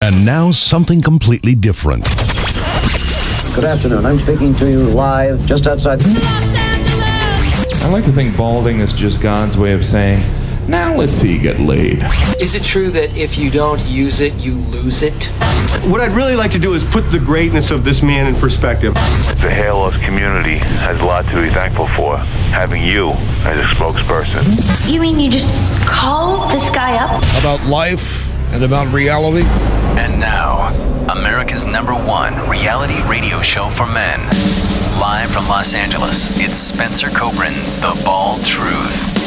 And now something completely different. Good afternoon. I'm speaking to you live just outside I like to think balding is just God's way of saying, now let's see you get laid. Is it true that if you don't use it, you lose it? What I'd really like to do is put the greatness of this man in perspective. The hair loss community has a lot to be thankful for, having you as a spokesperson. You mean you just call this guy up? About life and about reality. And now, America's #1 reality radio show for men. Live from Los Angeles, it's Spencer Kobren's The Bald Truth.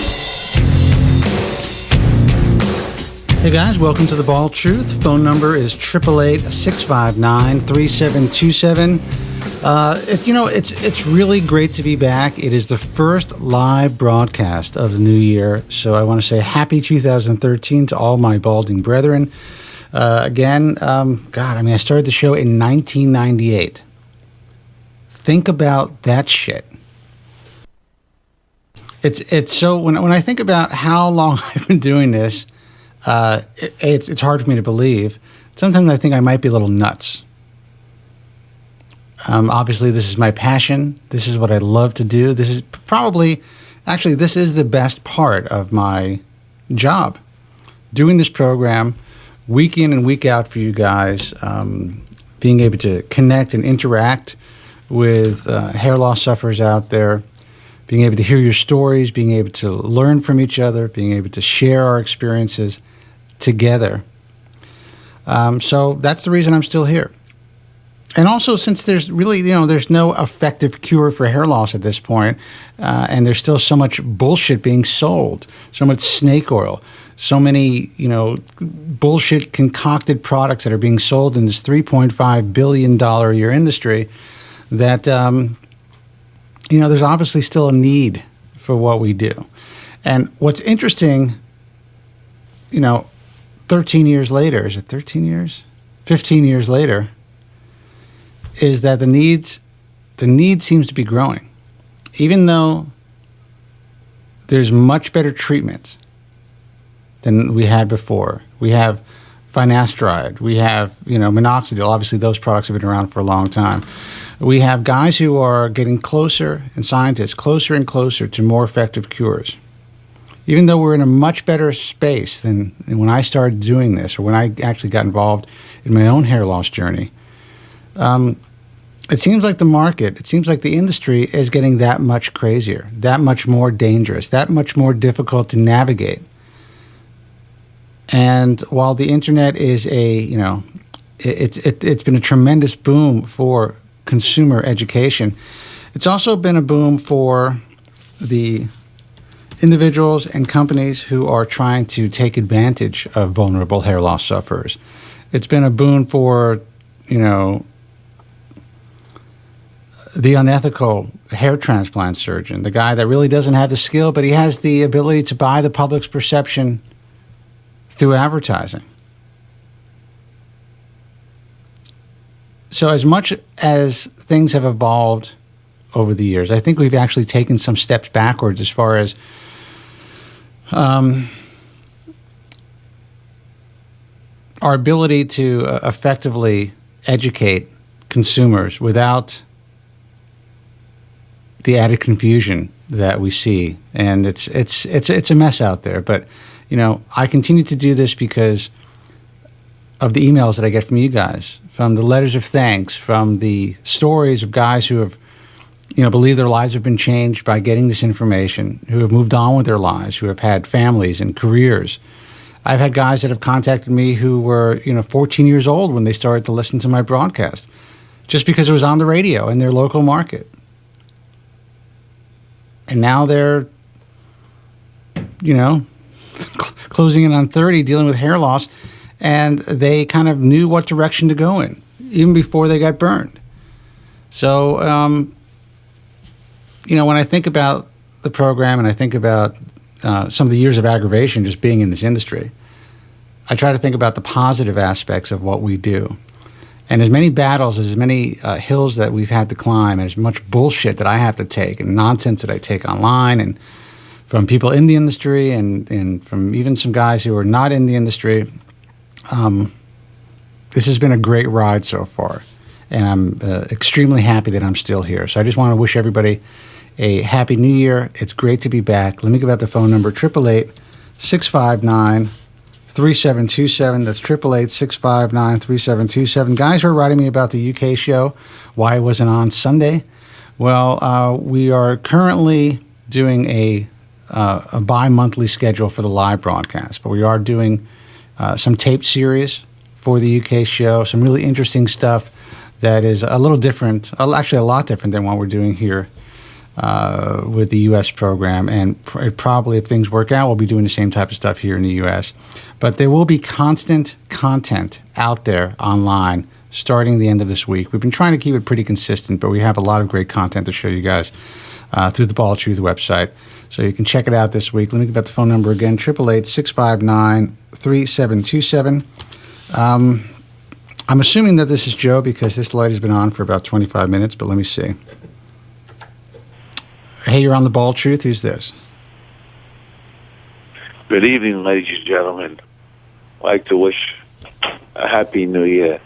Hey guys, welcome to The Bald Truth. Phone number is 888-659-3727. It's really great to be back. It is the first live broadcast of the new year, so I want to say happy 2013 to all my balding brethren. I started the show in 1998. Think about that shit. It's so when I think about how long I've been doing this, it's hard for me to believe. Sometimes I think I might be a little nuts. Obviously, this is my passion. This is what I love to do. This is this is the best part of my job. Doing this program week in and week out for you guys, being able to connect and interact with hair loss sufferers out there, being able to hear your stories, being able to learn from each other, being able to share our experiences together. So that's the reason I'm still here. And also, since there's really, there's no effective cure for hair loss at this point, and there's still so much bullshit being sold, so much snake oil, so many, bullshit concocted products that are being sold in this $3.5 billion a year industry, that, there's obviously still a need for what we do. And what's interesting, 13 years later, is it 13 years? 15 years later, is that the need seems to be growing. Even though there's much better treatment than we had before. We have finasteride. We have, minoxidil. Obviously, those products have been around for a long time. We have guys who are getting closer, and scientists, closer and closer to more effective cures. Even though we're in a much better space than when I started doing this, or when I actually got involved in my own hair loss journey, it seems like the industry is getting that much crazier, that much more dangerous, that much more difficult to navigate. And while the internet is it's been a tremendous boom for consumer education, it's also been a boom for the individuals and companies who are trying to take advantage of vulnerable hair loss sufferers. It's been a boon for, the unethical hair transplant surgeon, the guy that really doesn't have the skill, but he has the ability to buy the public's perception through advertising. So as much as things have evolved over the years, I think we've actually taken some steps backwards as far as our ability to effectively educate consumers without the added confusion that we see. And it's a mess out there. But, I continue to do this because of the emails that I get from you guys, from the letters of thanks, from the stories of guys who have, believe their lives have been changed by getting this information, who have moved on with their lives, who have had families and careers. I've had guys that have contacted me who were, 14 years old when they started to listen to my broadcast, just because it was on the radio in their local market. And now they're, closing in on 30, dealing with hair loss, and they kind of knew what direction to go in, even before they got burned. So, when I think about the program and I think about some of the years of aggravation just being in this industry, I try to think about the positive aspects of what we do. And as many battles, as many hills that we've had to climb, and as much bullshit that I have to take and nonsense that I take online and from people in the industry and from even some guys who are not in the industry, this has been a great ride so far, and I'm extremely happy that I'm still here. So I just want to wish everybody a happy New Year. It's great to be back. Let me give out the phone number, 888-659-3727. That's 888-659-3727. Guys are writing me about the UK show, why it wasn't on Sunday. Well, we are currently doing a bi-monthly schedule for the live broadcast, but we are doing some taped series for the UK show, some really interesting stuff that is a little different, actually a lot different than what we're doing here with the U.S. program. And probably, if things work out, we'll be doing the same type of stuff here in the U.S. But there will be constant content out there online starting the end of this week. We've been trying to keep it pretty consistent, but we have a lot of great content to show you guys through the Ball of Truth website. So you can check it out this week. Let me give out the phone number again, 888-659-3727. I'm assuming that this is Joe because this light has been on for about 25 minutes, but let me see. Hey, you're on the Ball of Truth. Who's this? Good evening, ladies and gentlemen. I'd like to wish a happy New Year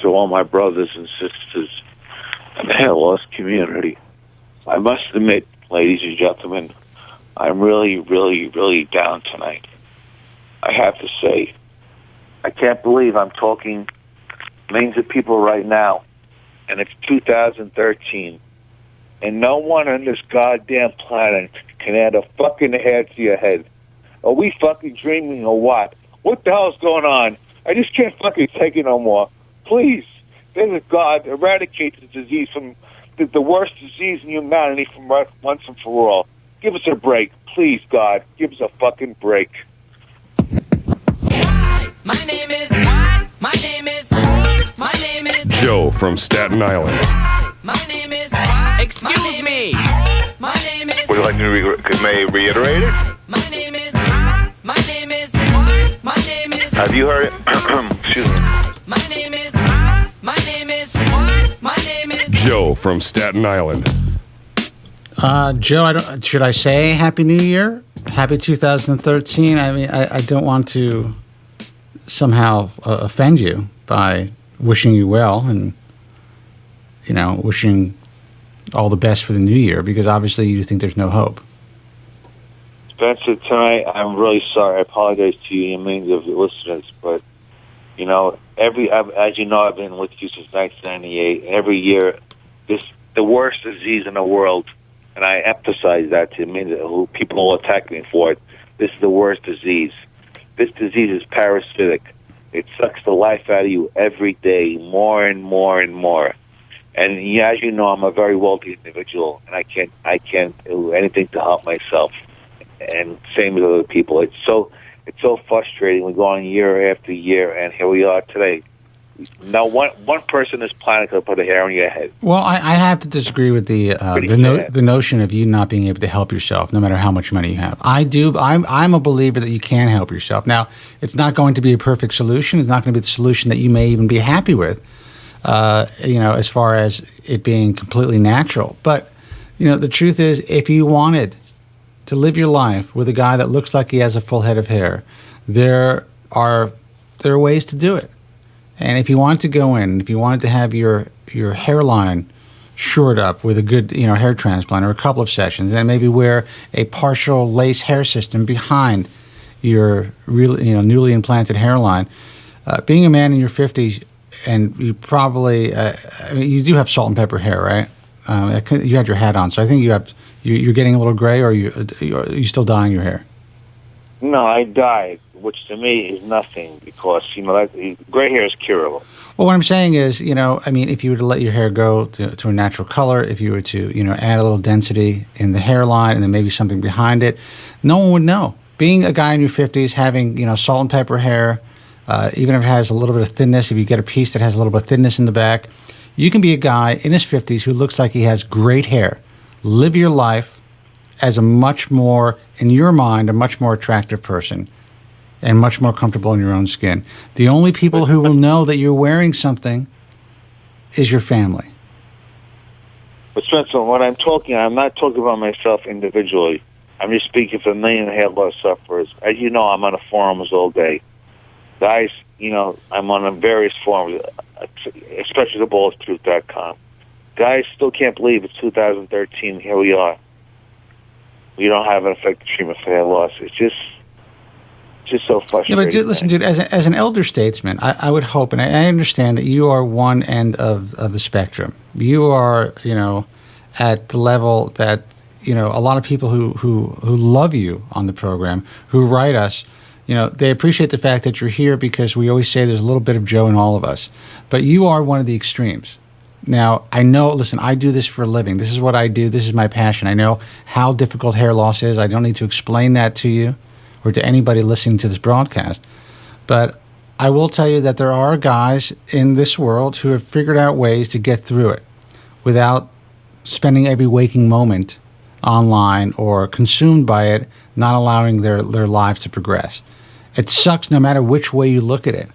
to all my brothers and sisters in the hair loss community. I must admit, ladies and gentlemen, I'm really, really, really down tonight. I have to say, I can't believe I'm talking millions of people right now, and it's 2013, and no one on this goddamn planet can add a fucking hair to your head. Are we fucking dreaming or what? What the hell's going on? I just can't fucking take it no more. Please, there's a God, eradicate the disease from the worst disease in humanity from once and for all. Give us a break. Please, God, give us a fucking break. My name is Joe from Staten Island. My name is excuse me. My name is Would you like me to may I reiterate it? My name is Have you heard it? Excuse me. My name is Joe from Staten Island. Joe, should I say Happy New Year? Happy 2013? I mean, I don't want to somehow offend you by wishing you well and, wishing all the best for the new year, because obviously you think there's no hope. Spencer, tonight, I'm really sorry. I apologize to you and millions of listeners, but, as you know, I've been with you since 1998. Every year, the worst disease in the world, and I emphasize that to who people will attack me for it. This is the worst disease. This disease is parasitic. It sucks the life out of you every day, more and more and more. And as you know, I'm a very wealthy individual, and I can't do anything to help myself. And same with other people. It's so frustrating. We go on year after year, and here we are today. Now, one person on this planet could put a hair on your head. Well, I have to disagree with the notion of you not being able to help yourself, no matter how much money you have. I do. I'm a believer that you can help yourself. Now, it's not going to be a perfect solution. It's not going to be the solution that you may even be happy with, as far as it being completely natural. But, the truth is, if you wanted to live your life with a guy that looks like he has a full head of hair, there are ways to do it. And if you wanted to go in, if you wanted to have your hairline shored up with a good hair transplant or a couple of sessions, and maybe wear a partial lace hair system behind your newly implanted hairline, being a man in your 50s, and you probably you do have salt and pepper hair, right? You had your hat on, so I think you're getting a little gray, or are you still dyeing your hair? No, I dyed, which to me is nothing, because gray hair is curable. Well, what I'm saying is, if you were to let your hair go to a natural color, if you were to, add a little density in the hairline and then maybe something behind it, no one would know. Being a guy in your 50s, having, salt and pepper hair, even if it has a little bit of thinness, if you get a piece that has a little bit of thinness in the back, you can be a guy in his 50s who looks like he has great hair. Live your life as a much more, in your mind, a much more attractive person and much more comfortable in your own skin. The only people who will know that you're wearing something is your family. But Spencer, when I'm not talking about myself individually. I'm just speaking for a million hair loss sufferers. As you know, I'm on the forums all day. Guys, I'm on various forums, especially theballs.truth.com. Guys still can't believe it's 2013. Here we are. We don't have an effective treatment for hair loss. It's just so frustrating. Yeah, but listen, dude, as an elder statesman, I would hope, and I understand that you are one end of the spectrum. You are, at the level that, a lot of people who love you on the program, who write us, they appreciate the fact that you're here because we always say there's a little bit of Joe in all of us. But you are one of the extremes. Now, I know, listen, I do this for a living. This is what I do. This is my passion. I know how difficult hair loss is. I don't need to explain that to you or to anybody listening to this broadcast. But I will tell you that there are guys in this world who have figured out ways to get through it without spending every waking moment online or consumed by it, not allowing their lives to progress. It sucks no matter which way you look at it.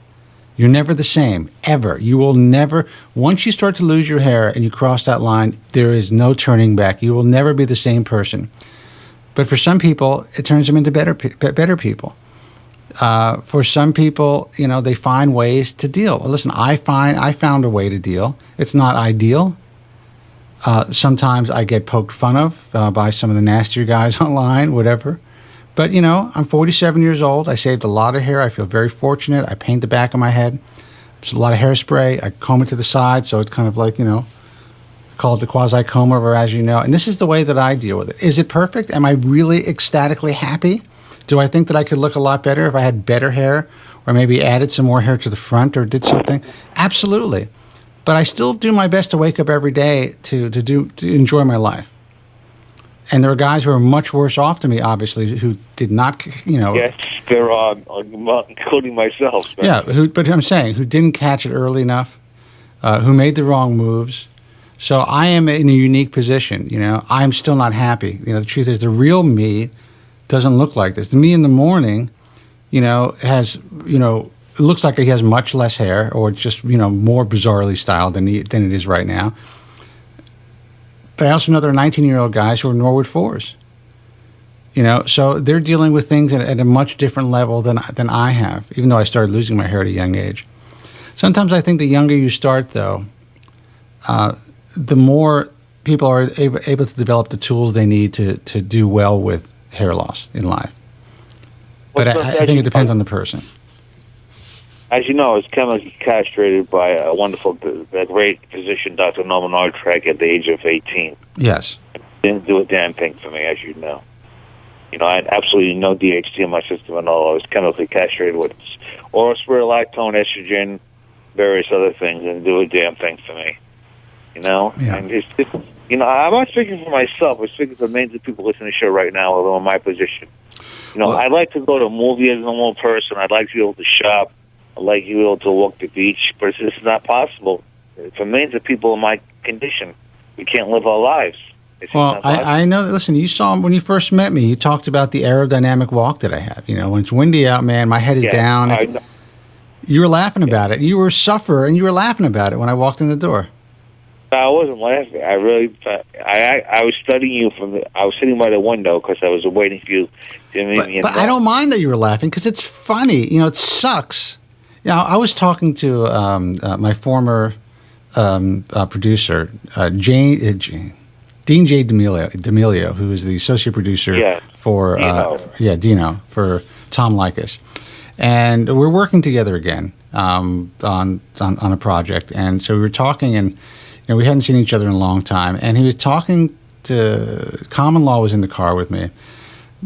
You're never the same, ever. You will never, once you start to lose your hair and you cross that line, there is no turning back. You will never be the same person. But for some people, it turns them into better people. For some people, they find ways to deal. Listen, I found a way to deal. It's not ideal. Sometimes I get poked fun of by some of the nastier guys online, whatever. But, I'm 47 years old. I saved a lot of hair. I feel very fortunate. I paint the back of my head. There's a lot of hairspray. I comb it to the side, so it's kind of like, call it the quasi-comb over, as you know. And this is the way that I deal with it. Is it perfect? Am I really ecstatically happy? Do I think that I could look a lot better if I had better hair or maybe added some more hair to the front or did something? Absolutely. But I still do my best to wake up every day to enjoy my life. And there are guys who are much worse off than me, obviously, who did not, Yes, there are, including myself. Yeah, but I'm saying, who didn't catch it early enough, who made the wrong moves. So I am in a unique position, I'm still not happy. The truth is the real me doesn't look like this. The me in the morning, has, it looks like he has much less hair or it's just, more bizarrely styled than it is right now. But I also know there are 19-year-old guys who are Norwood 4s. So they're dealing with things at a much different level than I have, even though I started losing my hair at a young age. Sometimes I think the younger you start, though, the more people are able to develop the tools they need to do well with hair loss in life. But I think it depends on the person. As you know, I was chemically castrated by a great physician, Dr. Norman Artrek, at the age of 18. Yes. Didn't do a damn thing for me, as you know. I had absolutely no DHT in my system at all. I was chemically castrated with oral spironolactone, estrogen, various other things, and do a damn thing for me. Yeah. And it's just, I'm not speaking for myself. I'm speaking for millions of people listening to the show right now who are in my position. I'd like to go to a movie as a normal person. I'd like to be able to shop. I'd like to be able to walk the beach, but it's just not possible. For millions of people in my condition, we can't live our lives. Well, I know. Listen, you saw him when you first met me. You talked about the aerodynamic walk that I have. When it's windy out, man, my head is down. You were laughing about it. You were a sufferer, and you were laughing about it when I walked in the door. I wasn't laughing. I really, I was studying you I was sitting by the window because I was waiting for you to meet me. But I don't mind that you were laughing because it's funny. It sucks. I was talking to my former producer, Dean J. D'Amelio, who is the associate producer for Dino for Tom Likas, and we're working together again on a project. And so we were talking, and we hadn't seen each other in a long time. And he was talking to Common Law was in the car with me.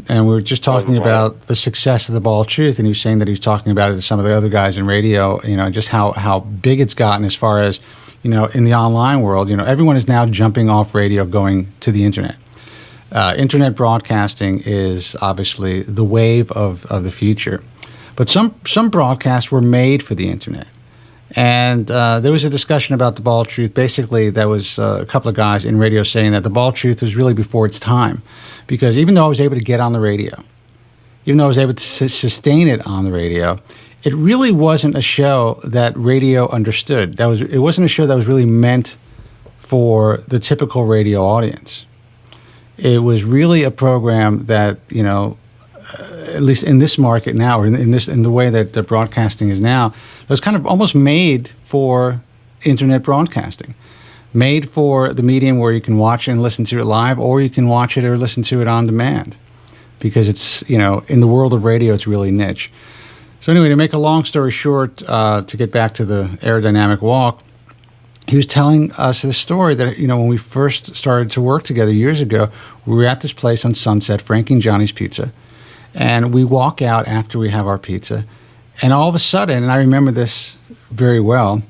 And we were just talking about the success of the Ball of Truth, and he was saying that he was talking about it to some of the other guys in radio, just how big it's gotten as far as, in the online world. Everyone is now jumping off radio, going to the internet. Internet broadcasting is obviously the wave of the future. But some broadcasts were made for the internet. And there was a discussion about the Ball of Truth. Basically, there was a couple of guys in radio saying that the Ball of Truth was really before its time. Because even though I was able to get on the radio, even though I was able to sustain it on the radio, it really wasn't a show that radio understood. It wasn't a show that was really meant for the typical radio audience. It was really a program that, at least in this market now, or in the way that broadcasting is now, it was kind of almost made for internet broadcasting, made for the medium where you can watch it and listen to it live, or you can watch it or listen to it on demand, because it's, in the world of radio, it's really niche. So anyway, to make a long story short, to get back to the aerodynamic walk, he was telling us this story that, when we first started to work together years ago, we were at this place on Sunset, Frankie and Johnny's Pizza, and we walk out after we have our pizza, and all of a sudden, and I remember this very well,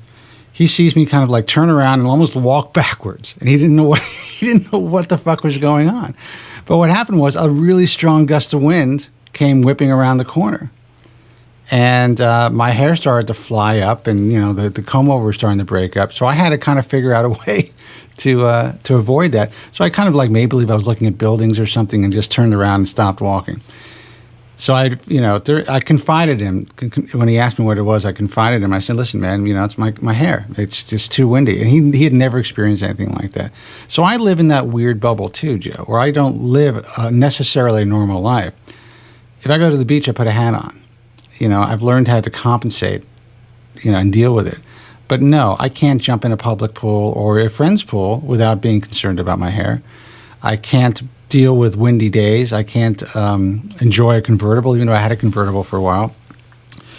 he sees me kind of like turn around and almost walk backwards, and he didn't know what the fuck was going on. But what happened was a really strong gust of wind came whipping around the corner. And my hair started to fly up, and the comb over was starting to break up. So I had to kind of figure out a way to avoid that. So I kind of like made believe I was looking at buildings or something, and just turned around and stopped walking. So I confided him when he asked me what it was. I confided him. I said, "Listen, man, it's my hair. It's just too windy." And he had never experienced anything like that. So I live in that weird bubble too, Joe, where I don't live necessarily a normal life. If I go to the beach, I put a hat on. I've learned how to compensate, and deal with it. But no, I can't jump in a public pool or a friend's pool without being concerned about my hair. I can't deal with windy days. I can't enjoy a convertible, even though I had a convertible for a while.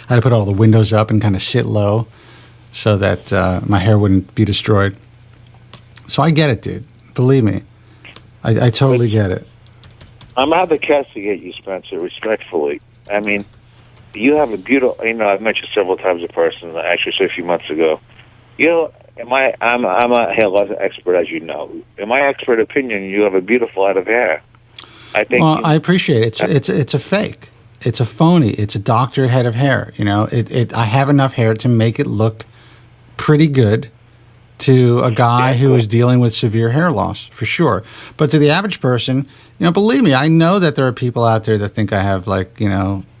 I had to put all the windows up and kind of sit low so that my hair wouldn't be destroyed. So I get it, dude. Believe me. I totally get it. I'm going to have to castigate you, Spencer, respectfully. I mean, you have a beautiful, I've met you several times in person, actually a few months ago. I'm a hair loss expert, as you know. In my expert opinion, you have a beautiful head of hair. I appreciate it. It's a fake. It's a phony. It's a doctored head of hair. I have enough hair to make it look pretty good to a guy who is dealing with severe hair loss, for sure. But to the average person, believe me, I know that there are people out there that think I have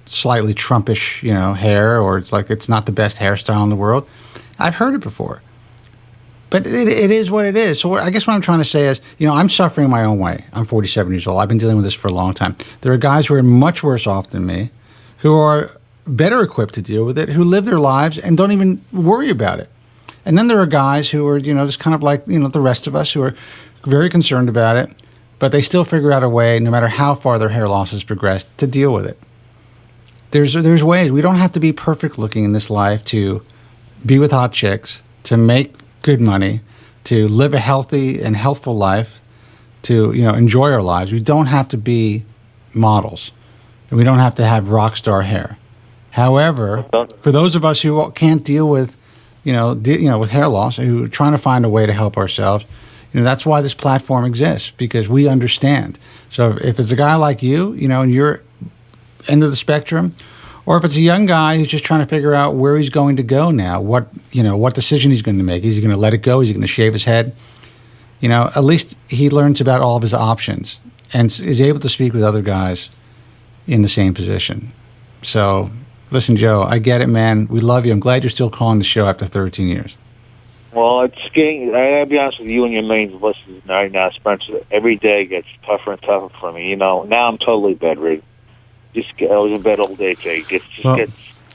slightly Trumpish, hair, or it's not the best hairstyle in the world. I've heard it before. But it is what it is. So I guess what I'm trying to say is, I'm suffering my own way. I'm 47 years old. I've been dealing with this for a long time. There are guys who are much worse off than me, who are better equipped to deal with it, who live their lives and don't even worry about it. And then there are guys who are, just kind of like, the rest of us, who are very concerned about it, but they still figure out a way, no matter how far their hair loss has progressed, to deal with it. There's ways. We don't have to be perfect looking in this life to be with hot chicks, to make good money, to live a healthy and healthful life, to enjoy our lives. We don't have to be models, and we don't have to have rock star hair. However, for those of us who can't deal with with hair loss, who are trying to find a way to help ourselves, that's why this platform exists, because we understand. So if it's a guy like you, and you're end of the spectrum, or if it's a young guy who's just trying to figure out where he's going to go now, what decision he's going to make. Is he going to let it go? Is he going to shave his head? At least he learns about all of his options and is able to speak with other guys in the same position. So, listen, Joe, I get it, man. We love you. I'm glad you're still calling the show after 13 years. Well, it's getting, I gotta be honest with you and your main listeners right now, Spencer. Every day gets tougher and tougher for me. Now I'm totally bedridden. I was in bed all day today.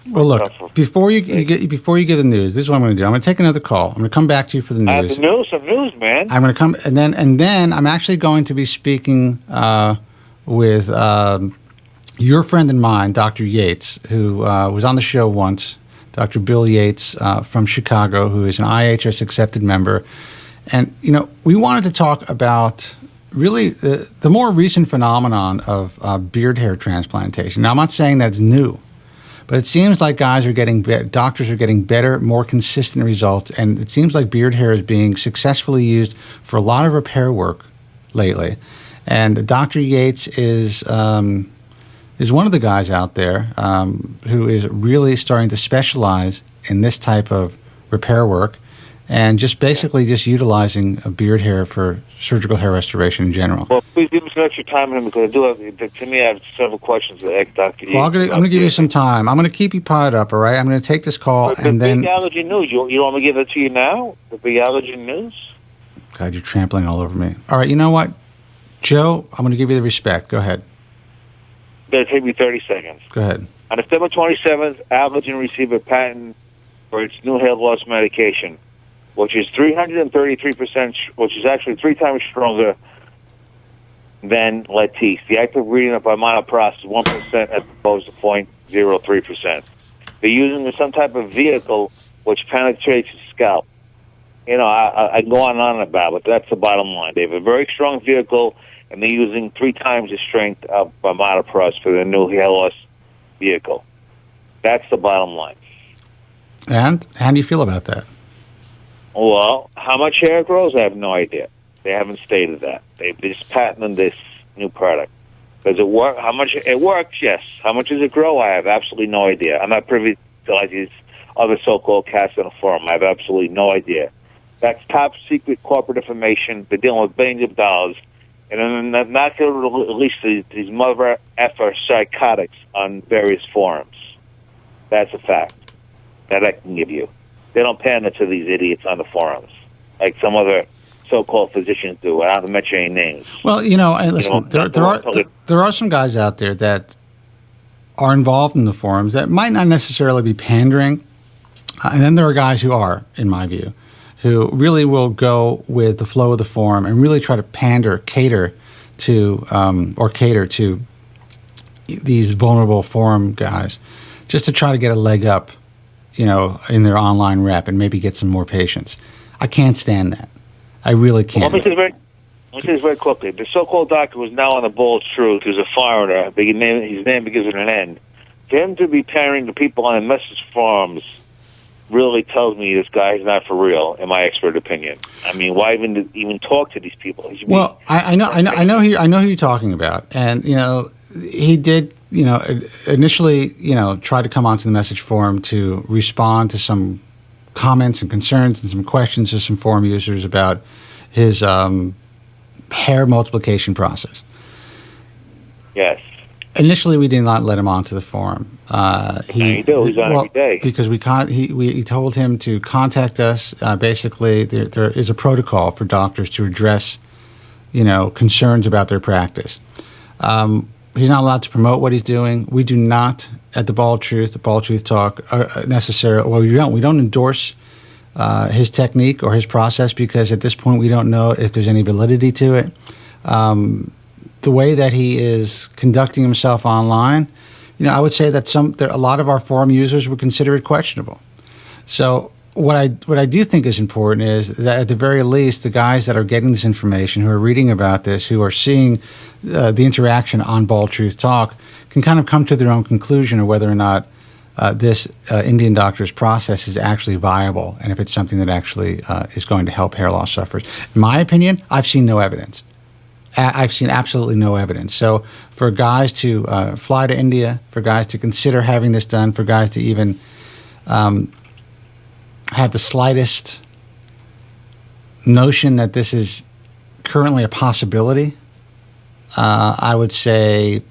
Well, look, before you give the news, this is what I'm going to do. I'm going to take another call. I'm going to come back to you for the news. Some news, man. I'm going to come, and then I'm actually going to be speaking with your friend and mine, Dr. Yates, who was on the show once. Dr. Bill Yates from Chicago, who is an IHS accepted member, and we wanted to talk about really the more recent phenomenon of beard hair transplantation. Now, I'm not saying that's new, but it seems like doctors are getting better, more consistent results, and it seems like beard hair is being successfully used for a lot of repair work lately. And Dr. Yates is one of the guys out there who is really starting to specialize in this type of repair work, and just utilizing a beard hair for surgical hair restoration in general. Well, please give me some extra time on him, because I have several questions to ask Dr. Well, I'm going to give you some time. I'm going to keep you potted up, all right? I'm going to take this call, and then... The big allergy news, you want me to give it to you now? The big allergy news? God, you're trampling all over me. All right, you know what? Joe, I'm going to give you the respect. Go ahead. going to take me 30 seconds. Go ahead. On December 27th, Allergan received a patent for its new hair loss medication, which is 333%, which is actually 3 times stronger than Yates. The active ingredient of iminoprost is 1% as opposed to 0.03%. They're using some type of vehicle which penetrates the scalp. You know, I go on and on about it, but that's the bottom line. They have a very strong vehicle, and they're using 3 times the strength of iminoprost for their new hair loss vehicle. That's the bottom line. And how do you feel about that? Well, how much hair grows, I have no idea. They haven't stated that. They've just patented this new product. Does it work? How much it works? Yes. How much does it grow? I have absolutely no idea. I'm not privy to like these other so-called cats on the forum. I have absolutely no idea. That's top secret corporate information. They're dealing with billions of dollars, and they're not going to release these mother effer psychotics on various forums. That's a fact that I can give you. They don't pander to these idiots on the forums like some other so-called physicians do. I haven't mentioned any names. Well, listen, there are some guys out there that are involved in the forums that might not necessarily be pandering, and then there are guys who are, in my view, who really will go with the flow of the forum and really try to cater to these vulnerable forum guys, just to try to get a leg up, in their online rep and maybe get some more patients. I can't stand that. I really can't. Let me say this very quickly. The so-called doctor who's now on the Bold Truth, who's a foreigner, his name begins with an N. For him to be pairing the people on the message forums really tells me this guy is not for real, in my expert opinion. I mean, why even talk to these people? Well, I know who you're talking about, and he did initially try to come onto the message forum to respond to some comments and concerns and some questions of some forum users about his hair multiplication process. Yes. Initially, we did not let him onto the forum. He's on every day. Because we told him to contact us. Basically, there is a protocol for doctors to address, concerns about their practice. He's not allowed to promote what he's doing. We do not, at the Bald Truth Talk, necessarily. Well, we don't endorse his technique or his process because at this point we don't know if there's any validity to it. The way that he is conducting himself online, I would say that a lot of our forum users would consider it questionable. So what I do think is important is that at the very least, the guys that are getting this information, who are reading about this, who are seeing the interaction on Bald Truth Talk, can kind of come to their own conclusion of whether or not this Indian doctor's process is actually viable and if it's something that actually is going to help hair loss sufferers. In my opinion, I've seen no evidence. I've seen absolutely no evidence. So for guys to fly to India, for guys to consider having this done, for guys to even have the slightest notion that this is currently a possibility, I would say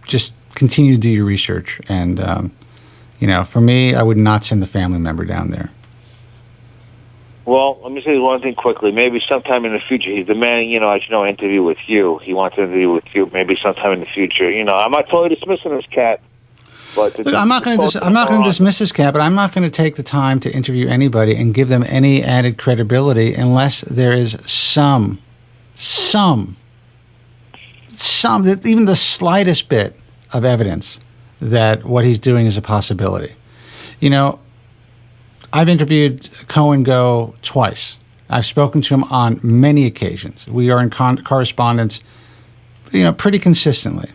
just continue to do your research. And, for me, I would not send the family member down there. Well, let me say one thing quickly. Maybe sometime in the future, he's demanding, interview with you. He wants to interview with you maybe sometime in the future. I'm not totally dismissing this cat. But look, I'm not going to dismiss this cat, but I'm not going to take the time to interview anybody and give them any added credibility unless there is some, even the slightest bit of evidence that what he's doing is a possibility. I've interviewed Cohen Go twice. I've spoken to him on many occasions. We are in correspondence, pretty consistently.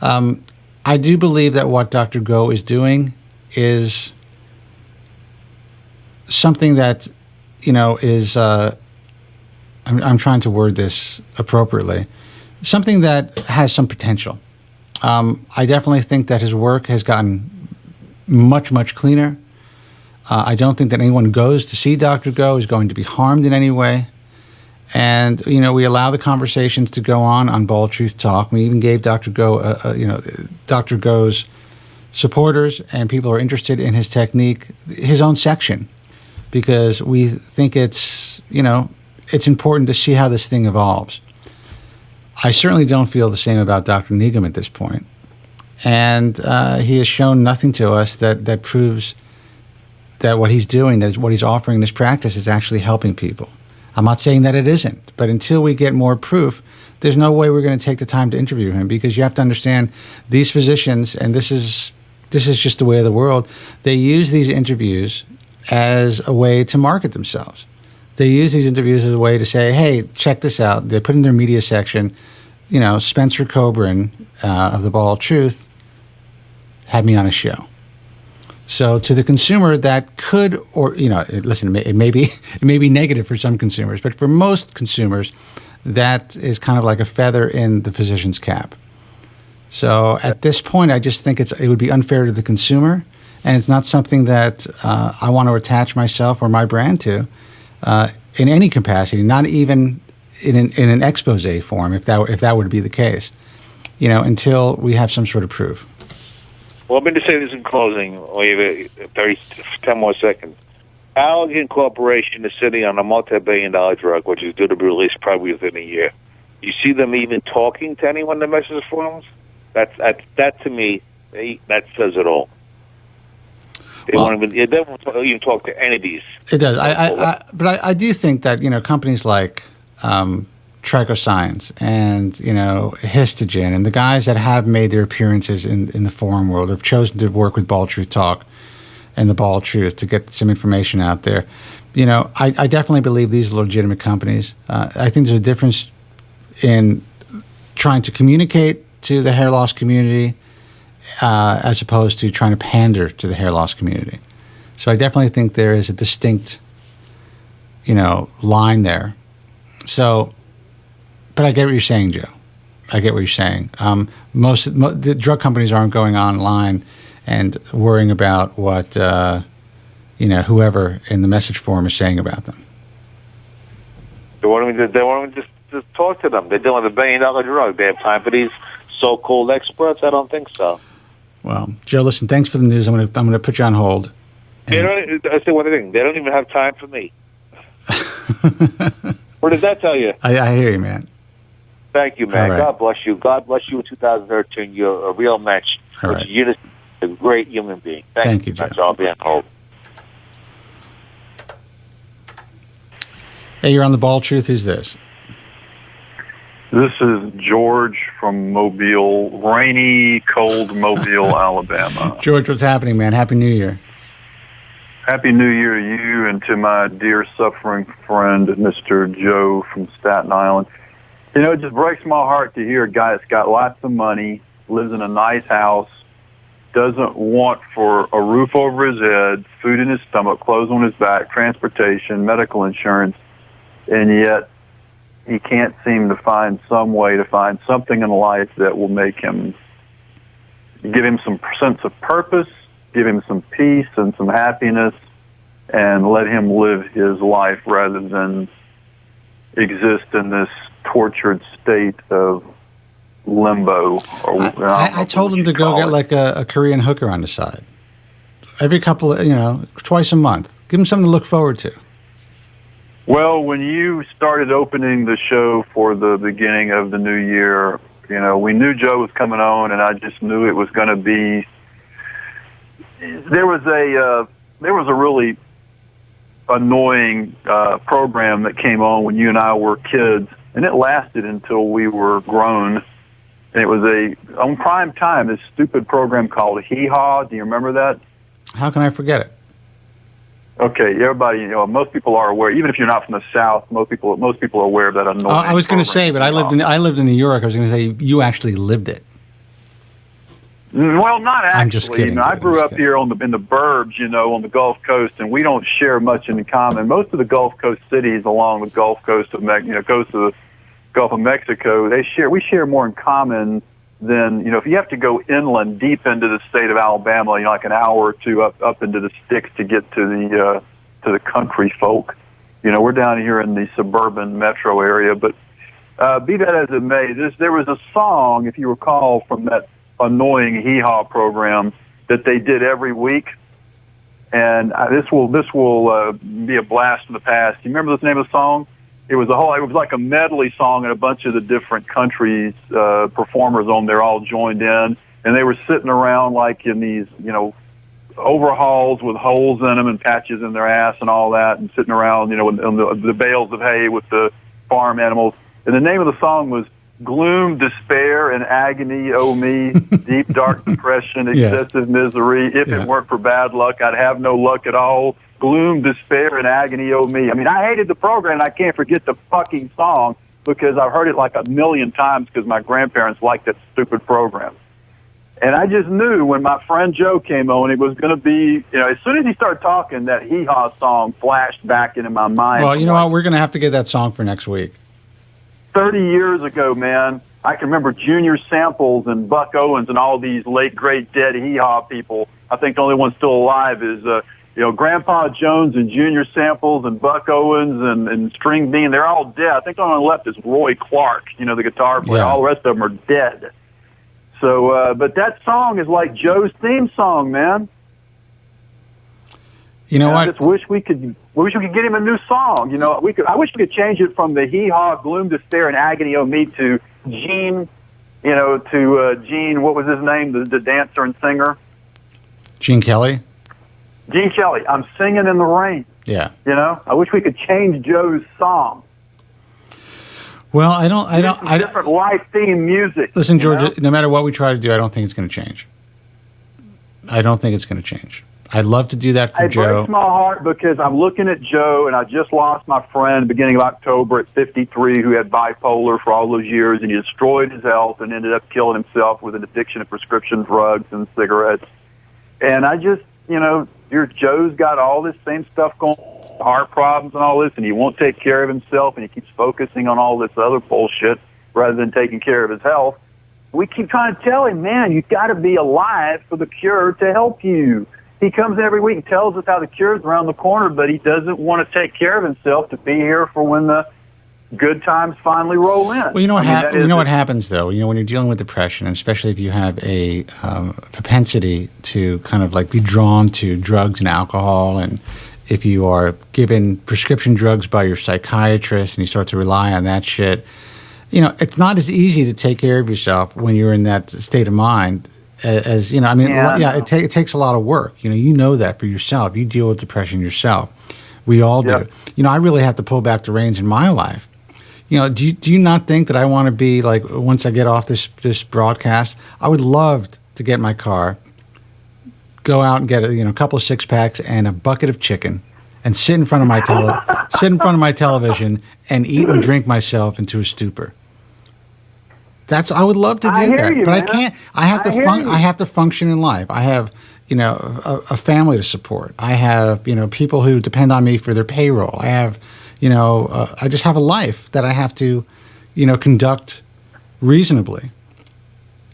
I do believe that what Dr. Go is doing is something that, is, I'm trying to word this appropriately, something that has some potential. I definitely think that his work has gotten much, much cleaner. I don't think that anyone goes to see Dr. Go is going to be harmed in any way. And, we allow the conversations to go on Bald Truth Talk. We even gave Dr. Go, Dr. Go's supporters and people who are interested in his technique, his own section, because we think it's important to see how this thing evolves. I certainly don't feel the same about Dr. Negum at this point. And he has shown nothing to us that proves that what he's doing, that what he's offering in his practice is actually helping people. I'm not saying that it isn't, but until we get more proof, there's no way we're going to take the time to interview him, because you have to understand these physicians, and this is just the way of the world, they use these interviews as a way to market themselves. They use these interviews as a way to say, hey, check this out. They put in their media section, Spencer Kobren of The Bald Truth had me on a show. So to the consumer, that could, or listen, it may be negative for some consumers, but for most consumers, that is kind of like a feather in the physician's cap. So at this point, I just think it would be unfair to the consumer, and it's not something that I want to attach myself or my brand to in any capacity, not even in an expose form, if that would be the case, until we have some sort of proof. Well, let me just say this in closing. We have 10 more seconds. Allergan Corporation is sitting on a multi-billion-dollar drug, which is due to be released probably within a year. You see them even talking to anyone that messes with forums? That to me, that says it all. They won't even talk to any of these. It does. But I do think that companies like Tricoscience and Histogen and the guys that have made their appearances in the forum world have chosen to work with Bald Truth Talk and the Bald Truth to get some information out there. I definitely believe these are legitimate companies. I think there's a difference in trying to communicate to the hair loss community as opposed to trying to pander to the hair loss community. So I definitely think there is a distinct, line there. So, but I get what you're saying, Joe. I get what you're saying. Most the drug companies aren't going online and worrying about what whoever in the message forum is saying about them. They want me to just talk to them. They're dealing with $1 billion drug. They have time for these so-called experts? I don't think so. Well, Joe, listen. Thanks for the news. I'm gonna put you on hold. I say one thing. They don't even have time for me. What does that tell you? I hear you, man. Thank you, man. Right. God bless you. God bless you in 2013. You're a real match. Right. You're just a great human being. Thank you, Joe. I'll be on hold. Hey, you're on the Bald Truth. Who's this? This is George from Mobile, rainy, cold Mobile, Alabama. George, what's happening, man? Happy New Year. Happy New Year to you and to my dear suffering friend, Mr. Joe from Staten Island. It just breaks my heart to hear a guy that's got lots of money, lives in a nice house, doesn't want for a roof over his head, food in his stomach, clothes on his back, transportation, medical insurance, and yet he can't seem to find some way to find something in life that will make him, give him some sense of purpose, give him some peace and some happiness, and let him live his life rather than exist in this tortured state of limbo. I told him to go get like a Korean hooker on the side. Every couple of, twice a month. Give him something to look forward to. Well, when you started opening the show for the beginning of the new year, we knew Joe was coming on, and I just knew it was going to be. There was a really annoying program that came on when you and I were kids, and it lasted until we were grown. And it was on prime time, this stupid program called Hee Haw. Do you remember that? How can I forget it? Okay, everybody, most people are aware. Even if you're not from the South, most people are aware of that annoying. I was going to say, but I lived in New York. I was going to say you actually lived it. Well, not actually. I'm just kidding. I grew up here in the burbs, on the Gulf Coast, and we don't share much in common. Most of the Gulf Coast cities along the Gulf Coast of coast of the Gulf of Mexico, we share more in common than, if you have to go inland deep into the state of Alabama, like an hour or two up into the sticks to get to the country folk. We're down here in the suburban metro area, but be that as it may, there was a song, if you recall, from that annoying Hee Haw program that they did every week, and this will be a blast from the past. Do you remember the name of the song? It was like a medley song, and a bunch of the different countries performers on there all joined in, and they were sitting around like in these, overhauls with holes in them and patches in their ass and all that, and sitting around, in the bales of hay with the farm animals. And the name of the song was Gloom, Despair, and Agony, Oh Me, Deep Dark Depression, Excessive Misery. If it weren't for bad luck, I'd have no luck at all. Gloom, Despair, and Agony, Oh Me. I mean, I hated the program, and I can't forget the fucking song because I've heard it like a million times because my grandparents liked that stupid program. And I just knew when my friend Joe came on, it was going to be, as soon as he started talking, that Hee Haw song flashed back into my mind. Well, you know what? We're going to have to get that song for next week. 30 years ago, man, I can remember Junior Samples and Buck Owens and all these late, great, dead Hee Haw people. I think the only one still alive is, Grandpa Jones and Junior Samples and Buck Owens and String Bean. They're all dead. I think the only one left is Roy Clark, the guitar player. Yeah. All the rest of them are dead. So, but that song is like Joe's theme song, man. You know what? I just wish we could get him a new song. I wish we could change it from the Hee Haw, Gloom, Despair, and Agony, Oh Me to Gene. Gene. What was his name? The dancer and singer. Gene Kelly. Gene Kelly. I'm singing in the rain. Yeah. I wish we could change Joe's song. Well, I don't. Different life theme music. Listen, George. No matter what we try to do, I don't think it's going to change. I don't think it's going to change. I'd love to do that for Joe. It breaks my heart because I'm looking at Joe, and I just lost my friend beginning of October at 53 who had bipolar for all those years, and he destroyed his health and ended up killing himself with an addiction to prescription drugs and cigarettes. And I just, Joe's got all this same stuff going on. Heart problems and all this, and he won't take care of himself, and he keeps focusing on all this other bullshit rather than taking care of his health. We keep trying to tell him, man, you've got to be alive for the cure to help you. He comes every week and tells us how the cure's around the corner, but he doesn't want to take care of himself to be here for when the good times finally roll in. Well, you know what happens, though? When you're dealing with depression, and especially if you have a propensity to kind of like be drawn to drugs and alcohol, and if you are given prescription drugs by your psychiatrist and you start to rely on that shit, it's not as easy to take care of yourself when you're in that state of mind as it takes a lot of work. You know that for yourself. You deal with depression yourself. We all do. I really have to pull back the reins in my life. Do you not think that I want to be like, once I get off this broadcast, I would love to get in my car, go out and get a couple of 6-packs and a bucket of chicken, and sit in front of my television and eat and drink myself into a stupor. I would love to do that, but I can't. I have to function in life. I have a family to support. I have people who depend on me for their payroll. I have I just have a life that I have to conduct reasonably.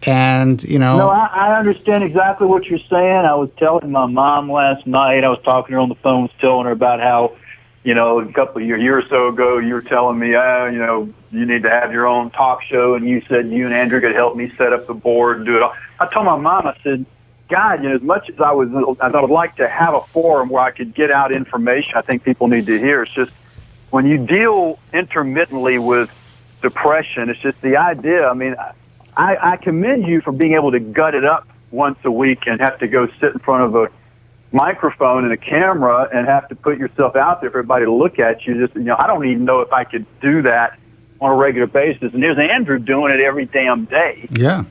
And, No, I understand exactly what you're saying. I was telling my mom last night, I was talking to her on the phone, was telling her about how, a couple of year or so ago, you were telling me, you need to have your own talk show, and you said you and Andrew could help me set up the board and do it all. I told my mom, I said, God, as much as I would like to have a forum where I could get out information I think people need to hear, it's just when you deal intermittently with depression, it's just the idea. I mean, I commend you for being able to gut it up once a week and have to go sit in front of a microphone and a camera and have to put yourself out there for everybody to look at you. Just, I don't even know if I could do that on a regular basis. And there's Andrew doing it every damn day. Yeah.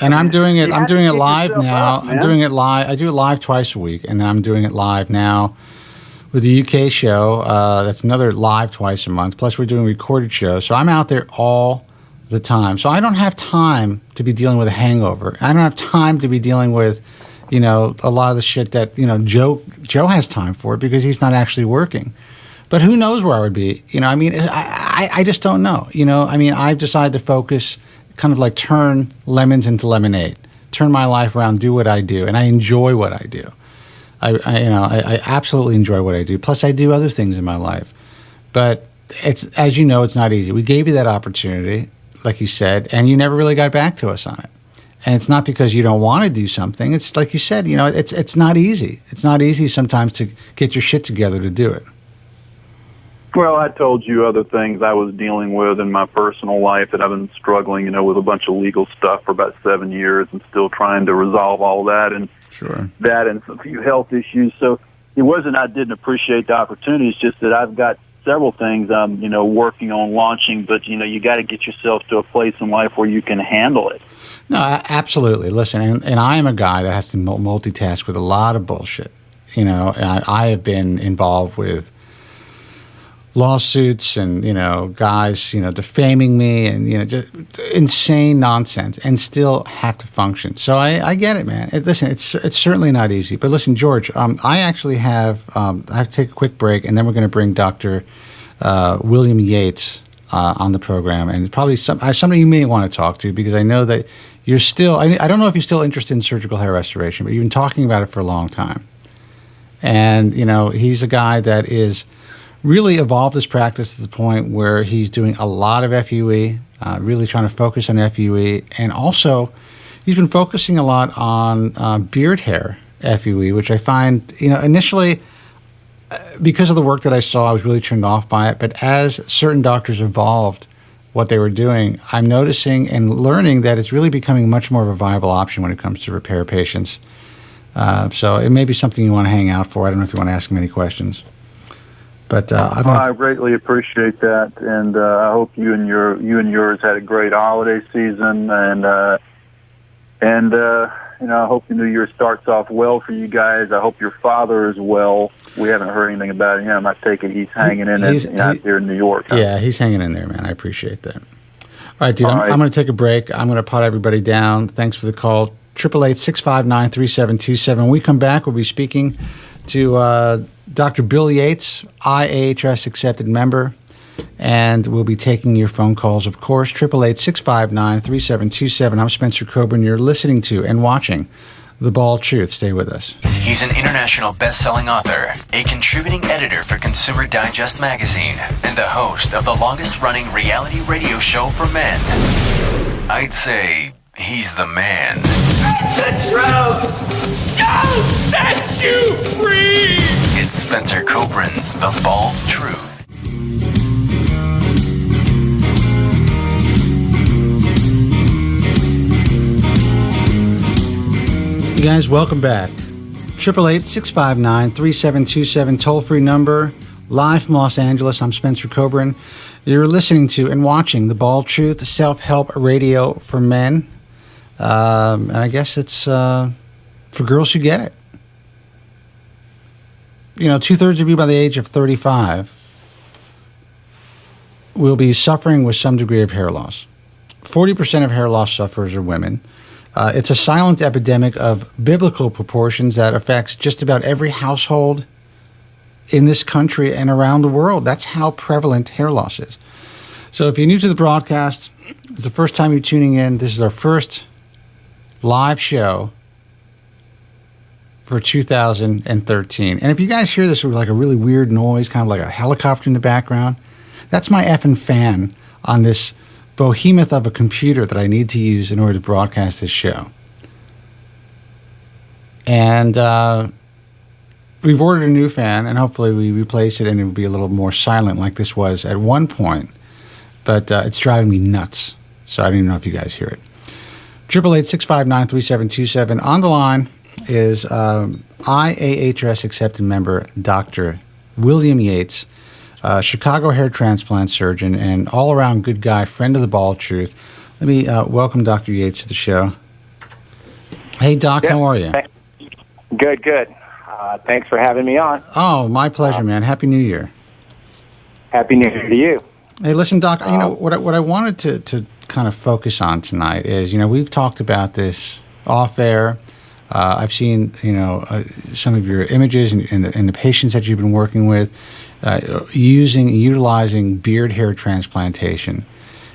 And I'm doing it live now. I'm doing it live. I do it live twice a week, and I'm doing it live now with the UK show. That's another live twice a month. Plus, we're doing recorded shows. So I'm out there all the time. So I don't have time to be dealing with a hangover. I don't have time to be dealing with, a lot of the shit that, Joe has time for because he's not actually working. But who knows where I would be? I just don't know. I've decided to focus, kind of like turn lemons into lemonade, turn my life around, do what I do, and I enjoy what I do. I absolutely enjoy what I do. Plus, I do other things in my life. But as you know, it's not easy. We gave you that opportunity, like you said, and you never really got back to us on it. And it's not because you don't want to do something. It's like you said, it's not easy. It's not easy sometimes to get your shit together to do it. Well, I told you other things I was dealing with in my personal life that I've been struggling, with a bunch of legal stuff for about 7 years and still trying to resolve all that and that and a few health issues. So it wasn't I didn't appreciate the opportunity. It's just that I've got several things I'm, working on launching, but, you got to get yourself to a place in life where you can handle it. No, absolutely. Listen, and I am a guy that has to multitask with a lot of bullshit. I have been involved with lawsuits and, guys, defaming me and, just insane nonsense and still have to function. So I get it, man. Listen, it's certainly not easy. But listen, George, I actually have to take a quick break, and then we're going to bring Dr. William Yates on the program. And probably somebody you may want to talk to, because I know that you're still, I don't know if you're still interested in surgical hair restoration, but you've been talking about it for a long time. And, he's a guy that is really evolved his practice to the point where he's doing a lot of FUE, really trying to focus on FUE. And also, he's been focusing a lot on beard hair FUE, which I find, initially, because of the work that I saw, I was really turned off by it. But as certain doctors evolved what they were doing, I'm noticing and learning that it's really becoming much more of a viable option when it comes to repair patients. So it may be something you want to hang out for. I don't know if you want to ask him any questions. But I greatly appreciate that, and I hope you and yours had a great holiday season, and I hope the new year starts off well for you guys. I hope your father is well. We haven't heard anything about him. I take it he's hanging in out there in New York. Huh? Yeah, he's hanging in there, man. I appreciate that. All right, dude. I'm going to take a break. I'm going to pot everybody down. Thanks for the call. 888-659-3727. When we come back, we'll be speaking to Dr. Bill Yates, IAHS accepted member, and we'll be taking your phone calls, of course. 888-659-3727. I'm Spencer Kobren. You're listening to and watching The Bald Truth. Stay with us. He's an international best-selling author, a contributing editor for Consumer Digest magazine, and the host of the longest-running reality radio show for men. I'd say he's the man. The truth shall set you free! It's Spencer Kobren's The Bald Truth. You guys, welcome back. 888-659-3727, toll-free number, live from Los Angeles. I'm Spencer Kobren. You're listening to and watching The Bald Truth, self-help radio for men. And I guess it's for girls who get it. 2/3 of you by the age of 35 will be suffering with some degree of hair loss. 40% of hair loss sufferers are women. It's a silent epidemic of biblical proportions that affects just about every household in this country and around the world. That's how prevalent hair loss is. So if you're new to the broadcast, it's the first time you're tuning in, this is our first live show for 2013. And if you guys hear this with like a really weird noise, kind of like a helicopter in the background, that's my effing fan on this behemoth of a computer that I need to use in order to broadcast this show. And we've ordered a new fan, and hopefully we replace it and it will be a little more silent like this was at one point. But it's driving me nuts, so I don't even know if you guys hear it. 888-659-3727. On the line is IAHS accepted member Dr. William Yates, Chicago hair transplant surgeon and all-around good guy, friend of the Bald Truth. Let me welcome Dr. Yates to the show. Hey, Doc, how are you? Good. Thanks for having me on. Oh, my pleasure, man. Happy New Year. Happy New Year to you. Hey, listen, Doc, what I wanted to kind of focus on tonight is, we've talked about this off air. I've seen, some of your images and the patients that you've been working with utilizing beard hair transplantation.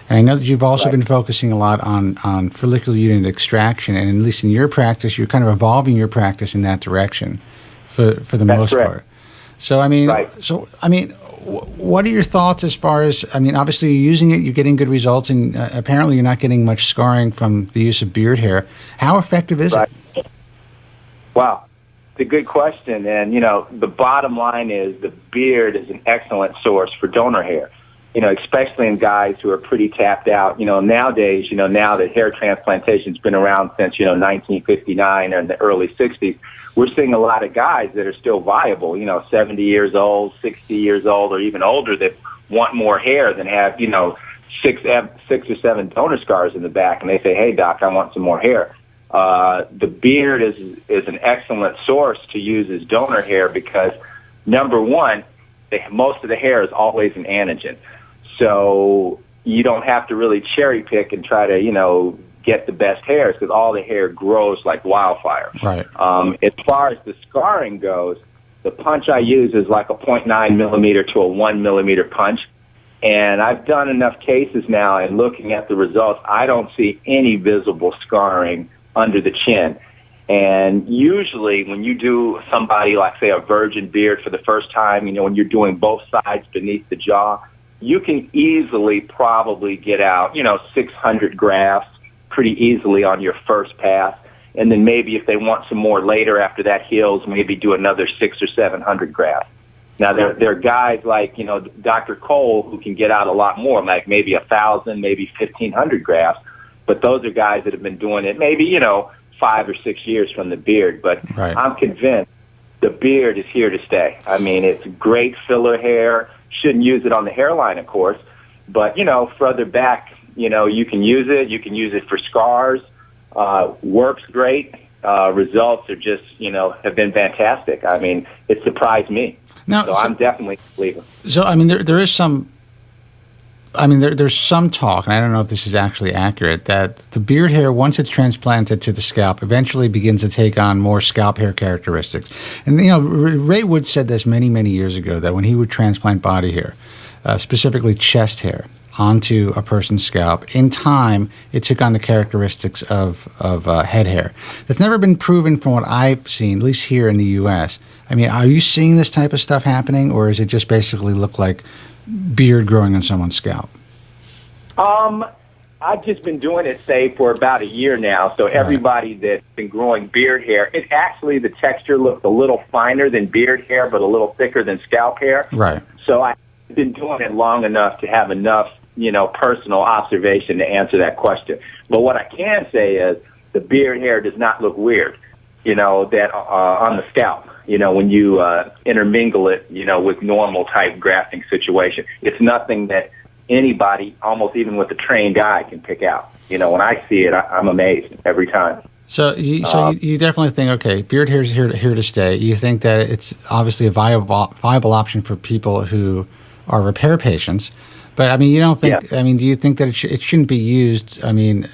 And I know that you've also been focusing a lot on follicular unit extraction, and at least in your practice, you're kind of evolving your practice in that direction for the most part. So, what are your thoughts as far as, obviously you're using it, you're getting good results, and apparently you're not getting much scarring from the use of beard hair. How effective is it? Wow. a good question. And, the bottom line is the beard is an excellent source for donor hair, especially in guys who are pretty tapped out. Nowadays, now that hair transplantation's been around since, 1959 and the early 60s, we're seeing a lot of guys that are still viable, 70 years old, 60 years old, or even older that want more hair than have, 6 or 7 donor scars in the back. And they say, hey, doc, I want some more hair. The beard is an excellent source to use as donor hair because, number one, most of the hair is always an antigen. So you don't have to really cherry pick and try to, get the best hairs because all the hair grows like wildfire. Right. As far as the scarring goes, the punch I use is like a 0.9 millimeter to a 1 millimeter punch. And I've done enough cases now, and looking at the results, I don't see any visible scarring under the chin. And usually when you do somebody like, say, a virgin beard for the first time, when you're doing both sides beneath the jaw, you can easily probably get out, 600 grafts pretty easily on your first pass. And then maybe if they want some more later after that heals, maybe do another 600 or 700 grafts. Now, there are guys like, Dr. Cole who can get out a lot more, like maybe 1,000, maybe 1,500 grafts. But those are guys that have been doing it maybe, 5 or 6 years from the beard. But right. I'm convinced the beard is here to stay. I mean, it's great filler hair. Shouldn't use it on the hairline, of course. But, further back, you can use it. You can use it for scars. Works great. Results are just, have been fantastic. I mean, it surprised me. Now, so I'm definitely a believer. So, I mean, there is some... there's some talk, and I don't know if this is actually accurate, that the beard hair, once it's transplanted to the scalp, eventually begins to take on more scalp hair characteristics. And, Ray Wood said this many, many years ago, that when he would transplant body hair, specifically chest hair, onto a person's scalp, in time, it took on the characteristics of head hair. It's never been proven from what I've seen, at least here in the U.S. I mean, are you seeing this type of stuff happening, or is it just basically look like beard growing on someone's scalp? I've just been doing it, say, for about a year now. So everybody that's been growing beard hair, it actually, the texture looks a little finer than beard hair, but a little thicker than scalp hair. Right. So I've been doing it long enough to have enough, personal observation to answer that question. But what I can say is the beard hair does not look weird, that on the scalp. When you intermingle it, with normal type grafting situation, it's nothing that anybody, almost even with a trained eye, can pick out. When I see it, I'm amazed every time. So you definitely think, okay, beard hair is here to stay. You think that it's obviously a viable option for people who are repair patients. But, I mean, you don't think, I mean, do you think that it shouldn't be used, I mean,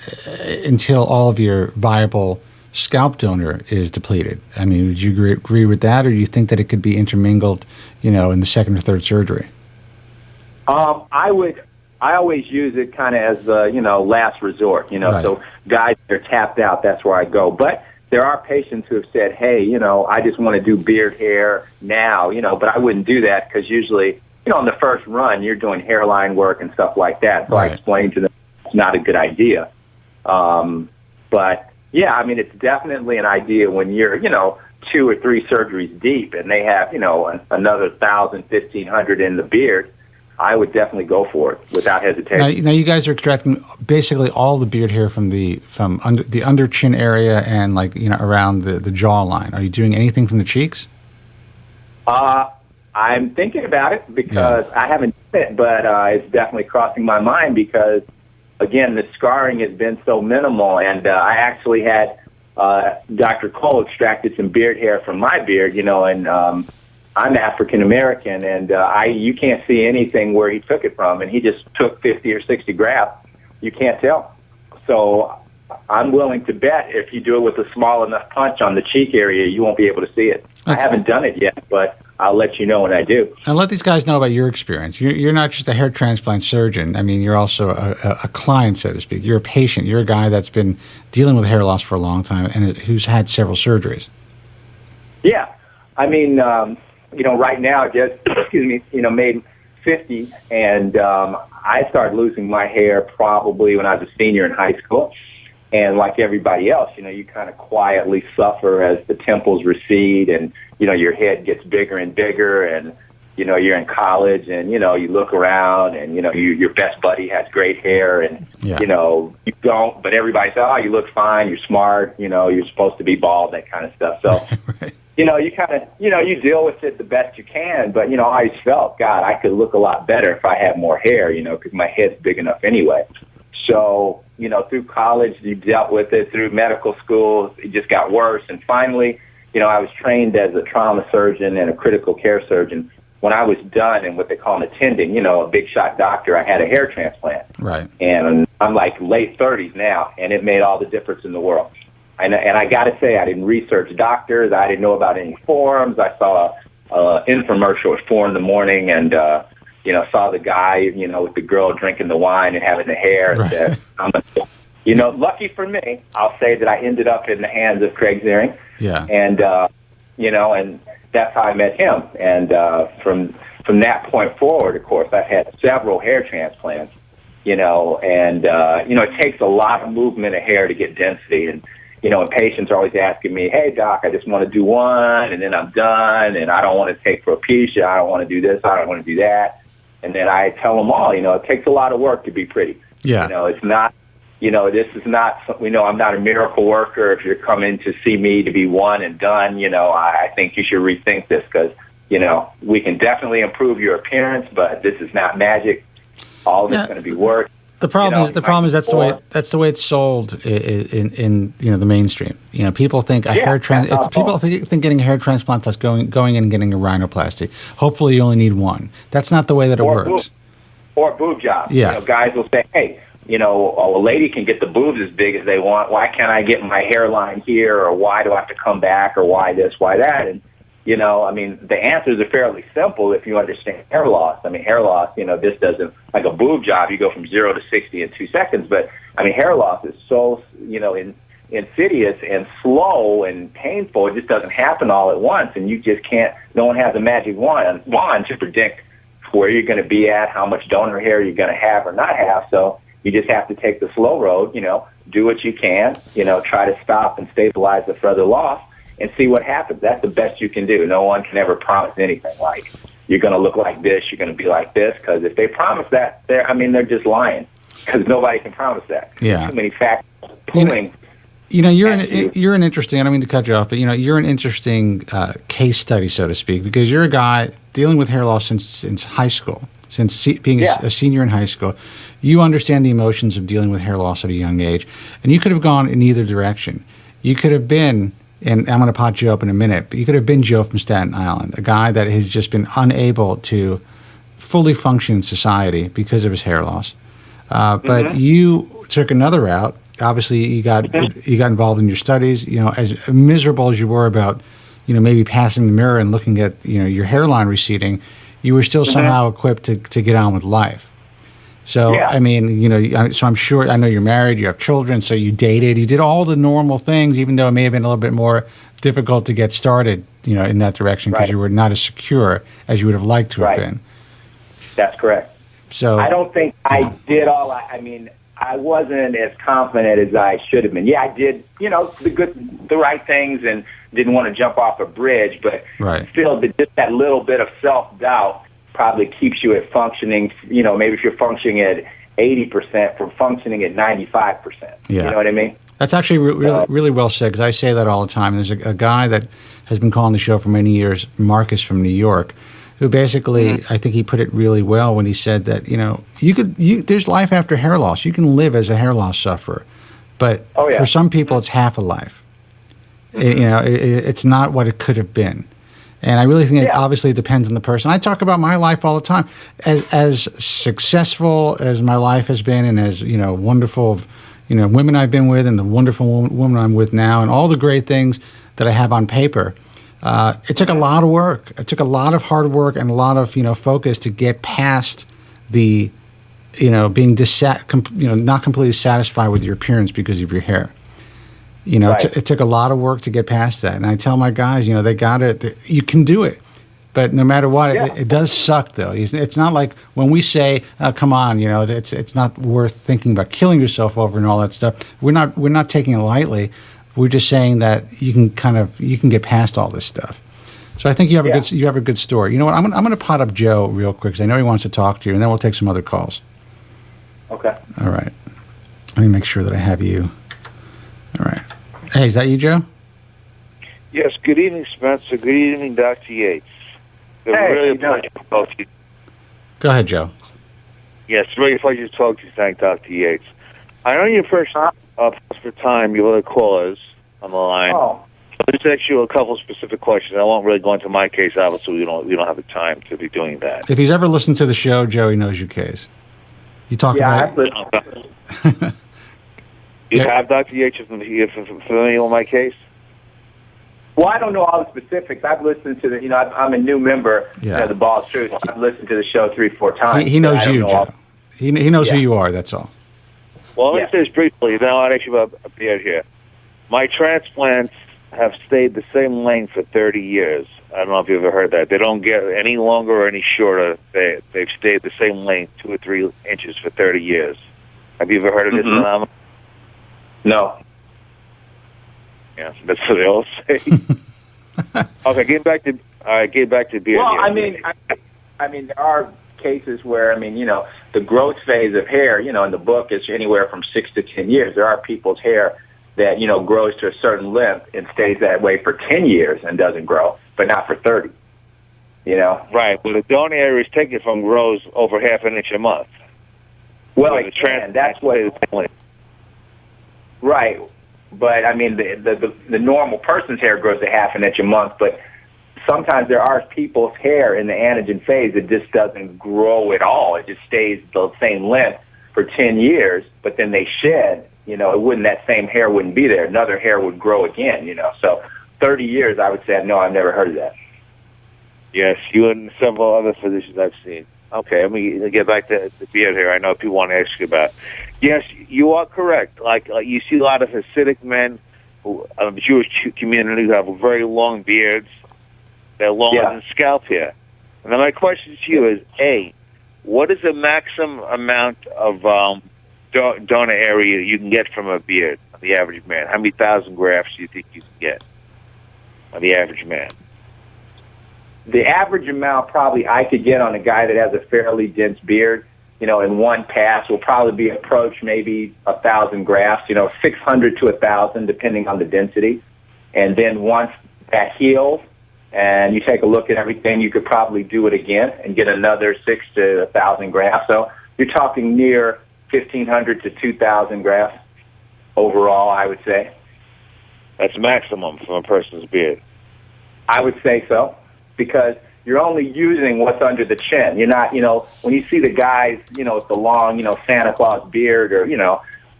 until all of your viable scalp donor is depleted? I mean, would you agree with that, or do you think that it could be intermingled, in the second or third surgery? I always use it kind of as the, last resort, Right. So guys that are tapped out, that's where I go. But there are patients who have said, hey, I just want to do beard hair now, but I wouldn't do that because usually, on the first run, you're doing hairline work and stuff like that. So Right. I explained to them it's not a good idea. But, yeah, I mean, it's definitely an idea when you're, 2 or 3 surgeries deep and they have, another 1,000, 1,500 in the beard. I would definitely go for it without hesitation. Now you guys are extracting basically all the beard hair from the under chin area and around the jawline. Are you doing anything from the cheeks? I'm thinking about it because I haven't done it, but it's definitely crossing my mind because, again, the scarring has been so minimal, and I actually had Dr. Cole extracted some beard hair from my beard, and I'm African American, and you can't see anything where he took it from, and he just took 50 or 60 grafts. You can't tell. So I'm willing to bet if you do it with a small enough punch on the cheek area, you won't be able to see it. I haven't done it yet, but I'll let you know when I do. And let these guys know about your experience. You're not just a hair transplant surgeon. I mean, you're also a client, so to speak. You're a patient. You're a guy that's been dealing with hair loss for a long time and who's had several surgeries. Yeah. I mean, right now, I just, made 50, and I started losing my hair probably when I was a senior in high school. And like everybody else, you kind of quietly suffer as the temples recede and, your head gets bigger and bigger and, you're in college and, you look around and, your best buddy has great hair and, you don't, but everybody says, oh, you look fine, you're smart, you're supposed to be bald, that kind of stuff. So, right. You kind of, you deal with it the best you can, but, I always felt, God, I could look a lot better if I had more hair, because my head's big enough anyway. So, through college, you dealt with it. Through medical school, it just got worse. And finally, I was trained as a trauma surgeon and a critical care surgeon. When I was done and what they call an attending, a big shot doctor, I had a hair transplant. Right. And I'm like late 30s now, and it made all the difference in the world. And I got to say, I didn't research doctors. I didn't know about any forums. I saw an infomercial at 4 a.m. and, saw the guy, with the girl drinking the wine and having the hair. Right. And said, lucky for me, I'll say that I ended up in the hands of Craig Ziering. Yeah. And, and that's how I met him. And from that point forward, of course, I've had several hair transplants, and, it takes a lot of movement of hair to get density. And, and patients are always asking me, hey, doc, I just want to do one, and then I'm done, and I don't want to take propecia, I don't want to do this, I don't want to do that. And then I tell them all, it takes a lot of work to be pretty. Yeah. It's not, this is not, I'm not a miracle worker. If you're coming to see me to be one and done, I think you should rethink this because, we can definitely improve your appearance, but this is not magic. All of it's going to be work. The problem is that's the way it's sold in the mainstream. People think people think getting a hair transplant is going in and getting a rhinoplasty. Hopefully, you only need one. That's not the way that it works. Or boob job. Yeah. Guys will say, hey, a lady can get the boobs as big as they want. Why can't I get my hairline here? Or why do I have to come back? Or why this? Why that? And the answers are fairly simple if you understand hair loss. Hair loss, this doesn't, like a boob job, you go from 0 to 60 in 2 seconds. But, hair loss is so, insidious and slow and painful. It just doesn't happen all at once. And you just can't, no one has a magic wand to predict where you're going to be at, how much donor hair you're going to have or not have. So you just have to take the slow road, do what you can, try to stop and stabilize the further loss. And see what happens. That's the best you can do. No one can ever promise anything like you're going to look like this, you're going to be like this. Because if they promise that, they're just lying. Because nobody can promise that. Yeah. Too many factors pulling. You're an interesting. I don't mean to cut you off, but you're an interesting case study, so to speak, because you're a guy dealing with hair loss since high school, since being a senior in high school. You understand the emotions of dealing with hair loss at a young age, and you could have gone in either direction. You could have been. And I'm going to pot you up in a minute, but you could have been Joe from Staten Island, a guy that has just been unable to fully function in society because of his hair loss. But you took another route. Obviously, you got involved in your studies. As miserable as you were about, maybe passing the mirror and looking at your hairline receding, you were still somehow equipped to get on with life. So, so I'm sure, I know you're married, you have children, so you dated, you did all the normal things, even though it may have been a little bit more difficult to get started, in that direction because you were not as secure as you would have liked to have been. That's correct. So I don't think I did all, I wasn't as confident as I should have been. Yeah, I did, the right things and didn't want to jump off a bridge, but still just that little bit of self-doubt probably keeps you at functioning, maybe if you're functioning at 80% from functioning at 95%. Yeah. You know what I mean? That's actually really well said because I say that all the time. There's a guy that has been calling the show for many years, Marcus from New York, who basically, I think he put it really well when he said that, there's life after hair loss. You can live as a hair loss sufferer. But for some people, it's half a life. It's not what it could have been. And I really think it obviously depends on the person. I talk about my life all the time. As successful as my life has been and as, wonderful, women I've been with and the wonderful woman I'm with now and all the great things that I have on paper, it took a lot of work. It took a lot of hard work and a lot of, focus to get past the, being not completely satisfied with your appearance because of your hair. It took a lot of work to get past that. And I tell my guys, they got it. You can do it. But no matter what, it does suck, though. It's not like when we say, oh, "Come on," it's not worth thinking about killing yourself over and all that stuff. We're not taking it lightly. We're just saying that you can get past all this stuff. So I think you have a good story. You know what? I'm going to pot up Joe real quick because I know he wants to talk to you, and then we'll take some other calls. Okay. All right. Let me make sure that I have you. All right. Hey, is that you, Joe? Yes. Good evening, Spencer. Good evening, Dr. Yates. It's really a pleasure to talk to you. Go ahead, Joe. Yes, it's really a pleasure to talk to you. Thank Dr. Yates. I know you're first for time. You other callers on the line. Oh. I'll just ask you a couple specific questions. I won't really go into my case, obviously. We don't have the time to be doing that. If he's ever listened to the show, Joe, he knows your case. You talk about it. You have Dr. Yates familiar with my case? Well, I don't know all the specifics. I've listened to I'm a new member of the Ball's Truth. I've listened to the show 3-4 times. He knows you, Joe. He knows who you are, that's all. Well, let me say this briefly, then I'll ask you about a beard here. My transplants have stayed the same length for 30 years. I don't know if you've ever heard that. They don't get any longer or any shorter. They've stayed the same length, 2 or 3 inches for 30 years. Have you ever heard of this phenomenon? No. Yeah, that's what they all say. Okay, get back to beard. Well, I mean, there are cases where, the growth phase of hair, in the book, is anywhere from 6 to 10 years. There are people's hair that, grows to a certain length and stays that way for 10 years and doesn't grow, but not for 30, Right. Well, the donor area is taken from grows over half an inch a month. Well, that's what... Right. But, the normal person's hair grows a half an inch a month, but sometimes there are people's hair in the anagen phase that just doesn't grow at all. It just stays the same length for 10 years, but then they shed, that same hair wouldn't be there. Another hair would grow again, So 30 years, I would say, no, I've never heard of that. Yes, you and several other physicians I've seen. Okay, let me get back to the beard here. I know people want to ask you about. Yes, you are correct. Like you see a lot of Hasidic men of the Jewish community who have very long beards. They're longer than scalp hair. And then my question to you is, A, what is the maximum amount of donor area you can get from a beard on the average man? How many thousand grafts do you think you can get on the average man? The average amount probably I could get on a guy that has a fairly dense beard, in one pass will probably be approached maybe 1,000 grafts, 600 to 1,000 depending on the density. And then once that heals and you take a look at everything, you could probably do it again and get another 6 to 1,000 grafts. So you're talking near 1,500 to 2,000 grafts overall, I would say. That's maximum from a person's beard. I would say so, because you're only using what's under the chin. You're not, when you see the guys, with the long, Santa Claus beard or,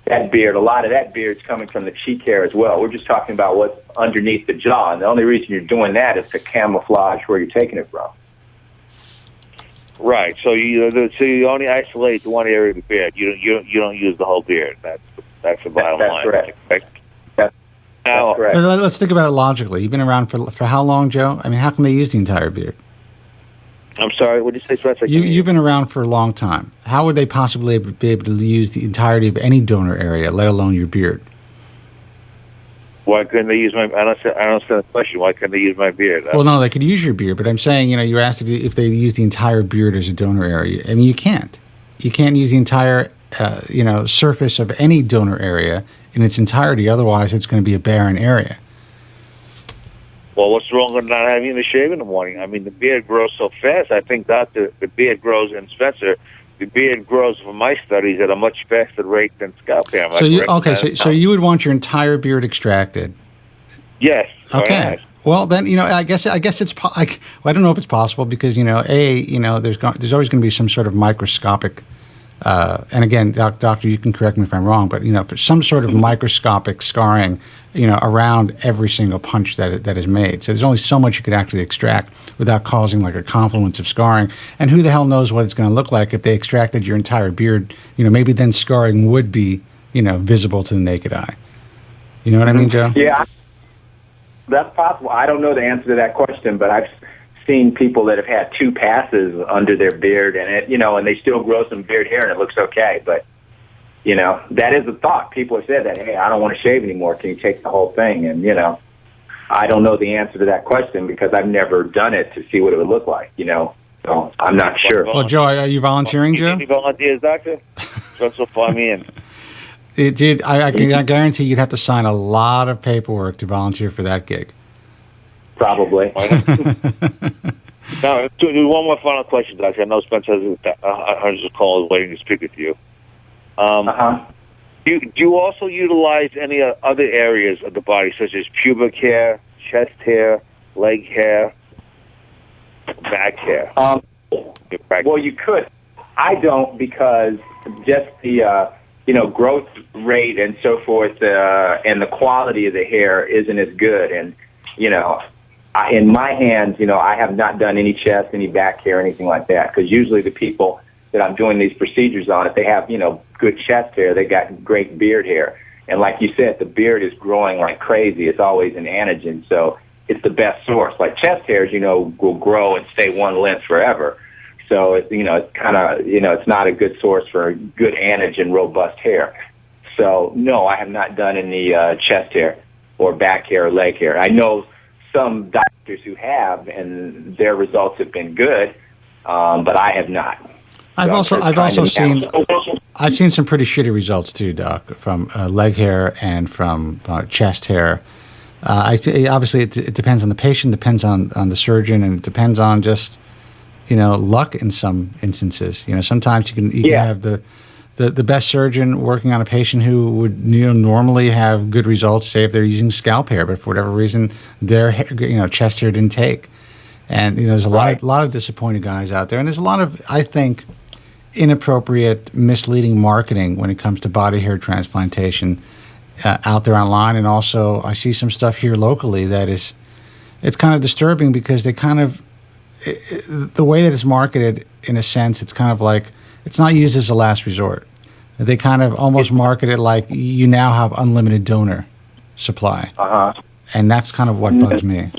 that beard, a lot of that beard's coming from the cheek hair as well. We're just talking about what's underneath the jaw. And the only reason you're doing that is to camouflage where you're taking it from. Right. So you only isolate the one area of the beard. You don't use the whole beard. That's the bottom line. Correct. Now, correct. Let's think about it logically. You've been around for how long, Joe? How can they use the entire beard? I'm sorry, what did you say, Spencer? You've been around for a long time. How would they possibly be able to use the entirety of any donor area, let alone your beard? Why couldn't they use my... I don't understand the question. Why couldn't they use my beard? Well, no, they could use your beard, but I'm saying, you're asked if they use the entire beard as a donor area. You can't. You can't use the entire, surface of any donor area in its entirety. Otherwise, it's going to be a barren area. Well, what's wrong with not having the shave in the morning? The beard grows so fast. I think the beard grows, and Spencer, the beard grows from my studies at a much faster rate than scalp hair. So you would want your entire beard extracted? Yes. Okay. Well, then I guess it's. I don't know if it's possible because there's always going to be some sort of microscopic. And again, doctor, you can correct me if I'm wrong, but for some sort of microscopic scarring, around every single punch that is made. So there's only so much you could actually extract without causing like a confluence of scarring. And who the hell knows what it's going to look like if they extracted your entire beard? Maybe then scarring would be visible to the naked eye. You know what I mean, Joe? Yeah, that's possible. I don't know the answer to that question, but I've seen people that have had 2 passes under their beard, and and they still grow some beard hair, and it looks okay. But that is a thought. People have said that, hey, I don't want to shave anymore. Can you take the whole thing? And I don't know the answer to that question because I've never done it to see what it would look like. So I'm not sure. Well, Joe, are you volunteering, Joe? Any volunteers, doctor? Just to find me in. Dude, I guarantee you'd have to sign a lot of paperwork to volunteer for that gig. Probably. Now, one more final question, doctor. I know Spencer has hundreds of calls waiting to speak with you. Do you also utilize any other areas of the body, such as pubic hair, chest hair, leg hair, back hair? Well, you could. I don't because just the growth rate and so forth, and the quality of the hair isn't as good. And in my hands, I have not done any chest, any back hair, anything like that. Because usually the people that I'm doing these procedures on, if they have good chest hair, they got great beard hair. And like you said, the beard is growing like crazy. It's always an anagen, so it's the best source. Like chest hairs, will grow and stay one length forever. So it's kind of it's not a good source for good anagen, robust hair. So no, I have not done any chest hair or back hair or leg hair. I know some doctors who have, and their results have been good, but I have not. I've seen some pretty shitty results too, Doc, from leg hair and from chest hair. Obviously, it depends on the patient, depends on the surgeon, and it depends on just luck in some instances. Sometimes you can have the best surgeon working on a patient who would normally have good results, say if they're using scalp hair, but for whatever reason their chest hair didn't take. And there's a lot of disappointed guys out there, and there's a lot of, I think, inappropriate, misleading marketing when it comes to body hair transplantation out there online. And also I see some stuff here locally that it's kind of disturbing because they kind of, the way that it's marketed, in a sense, it's kind of like, it's not used as a last resort. They kind of almost market it like you now have unlimited donor supply. And that's kind of what bugs me.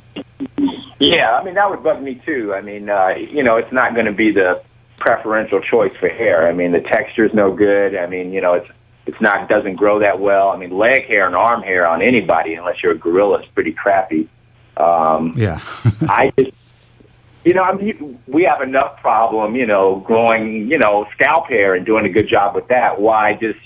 Yeah, that would bug me too. It's not going to be the preferential choice for hair. The texture's no good. It's not, doesn't grow that well. Leg hair and arm hair on anybody, unless you're a gorilla, is pretty crappy. Yeah. I just, we have enough problem, growing, scalp hair and doing a good job with that. Why just,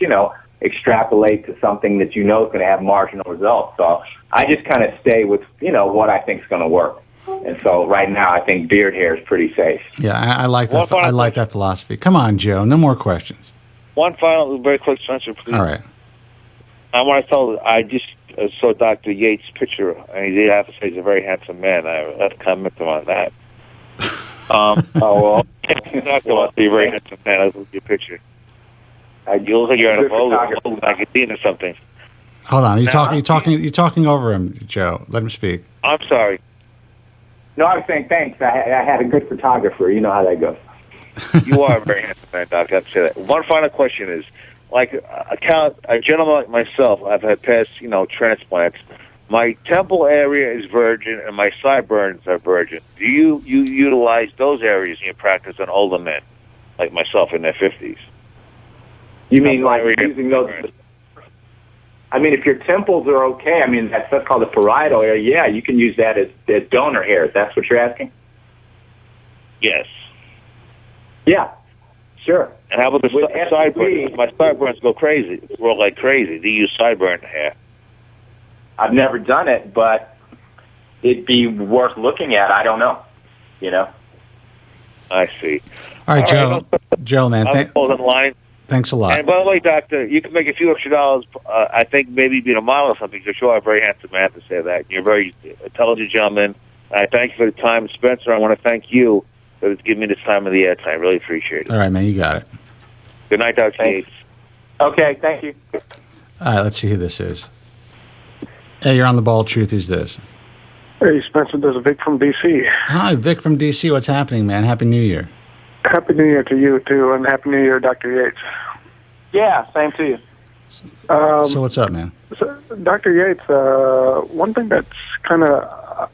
extrapolate to something that is going to have marginal results? So I just kind of stay with, what I think is going to work. And so right now, I think beard hair is pretty safe. Yeah, I like that. I like that philosophy. Come on, Joe. No more questions. One final, very quick answer, please. All right. I want to tell. I just saw Dr. Yates' picture, and he did have to say he's a very handsome man. I have to comment on that. He's not going to be a very handsome man. I look at your picture. You look like you're in a Vogue magazine or something. Hold on. You're talking over him, Joe. Let him speak. I'm sorry. No, I was saying thanks. I had a good photographer. You know how that goes. You are a very handsome man, Doc. I have to say that. One final question is, like a gentleman like myself, I've had past, transplants. My temple area is virgin, and my sideburns are virgin. Do you utilize those areas in your practice on older men, like myself in their 50s? You mean like using those? If your temples are okay, that's called the parietal area. Yeah, you can use that as donor hair. That's what you're asking? Yes. Yeah, sure. And how about the sideburns? My sideburns grow like crazy. Do you use sideburn hair? I've never done it, but it'd be worth looking at. I don't know. I see. All right, Joe. Joe, man. Thanks a lot. And by the way, Doctor, you can make a few extra dollars. I think maybe being a model or something, because you're a very handsome man to say that. You're a very intelligent gentleman. I thank you for the time. Spencer, I want to thank you for giving me this time of the air time. I really appreciate it. All right, man. You got it. Good night, Dr. Yates. Okay, thank you. All right, let's see who this is. Hey, you're on the ball. Truth is this. Hey, Spencer, this is Vic from D.C. Hi, Vic from D.C. What's happening, man? Happy New Year. Happy New Year to you, too, and Happy New Year, Dr. Yates. Yeah, same to you. So what's up, man? So, Dr. Yates, one thing that's kind of,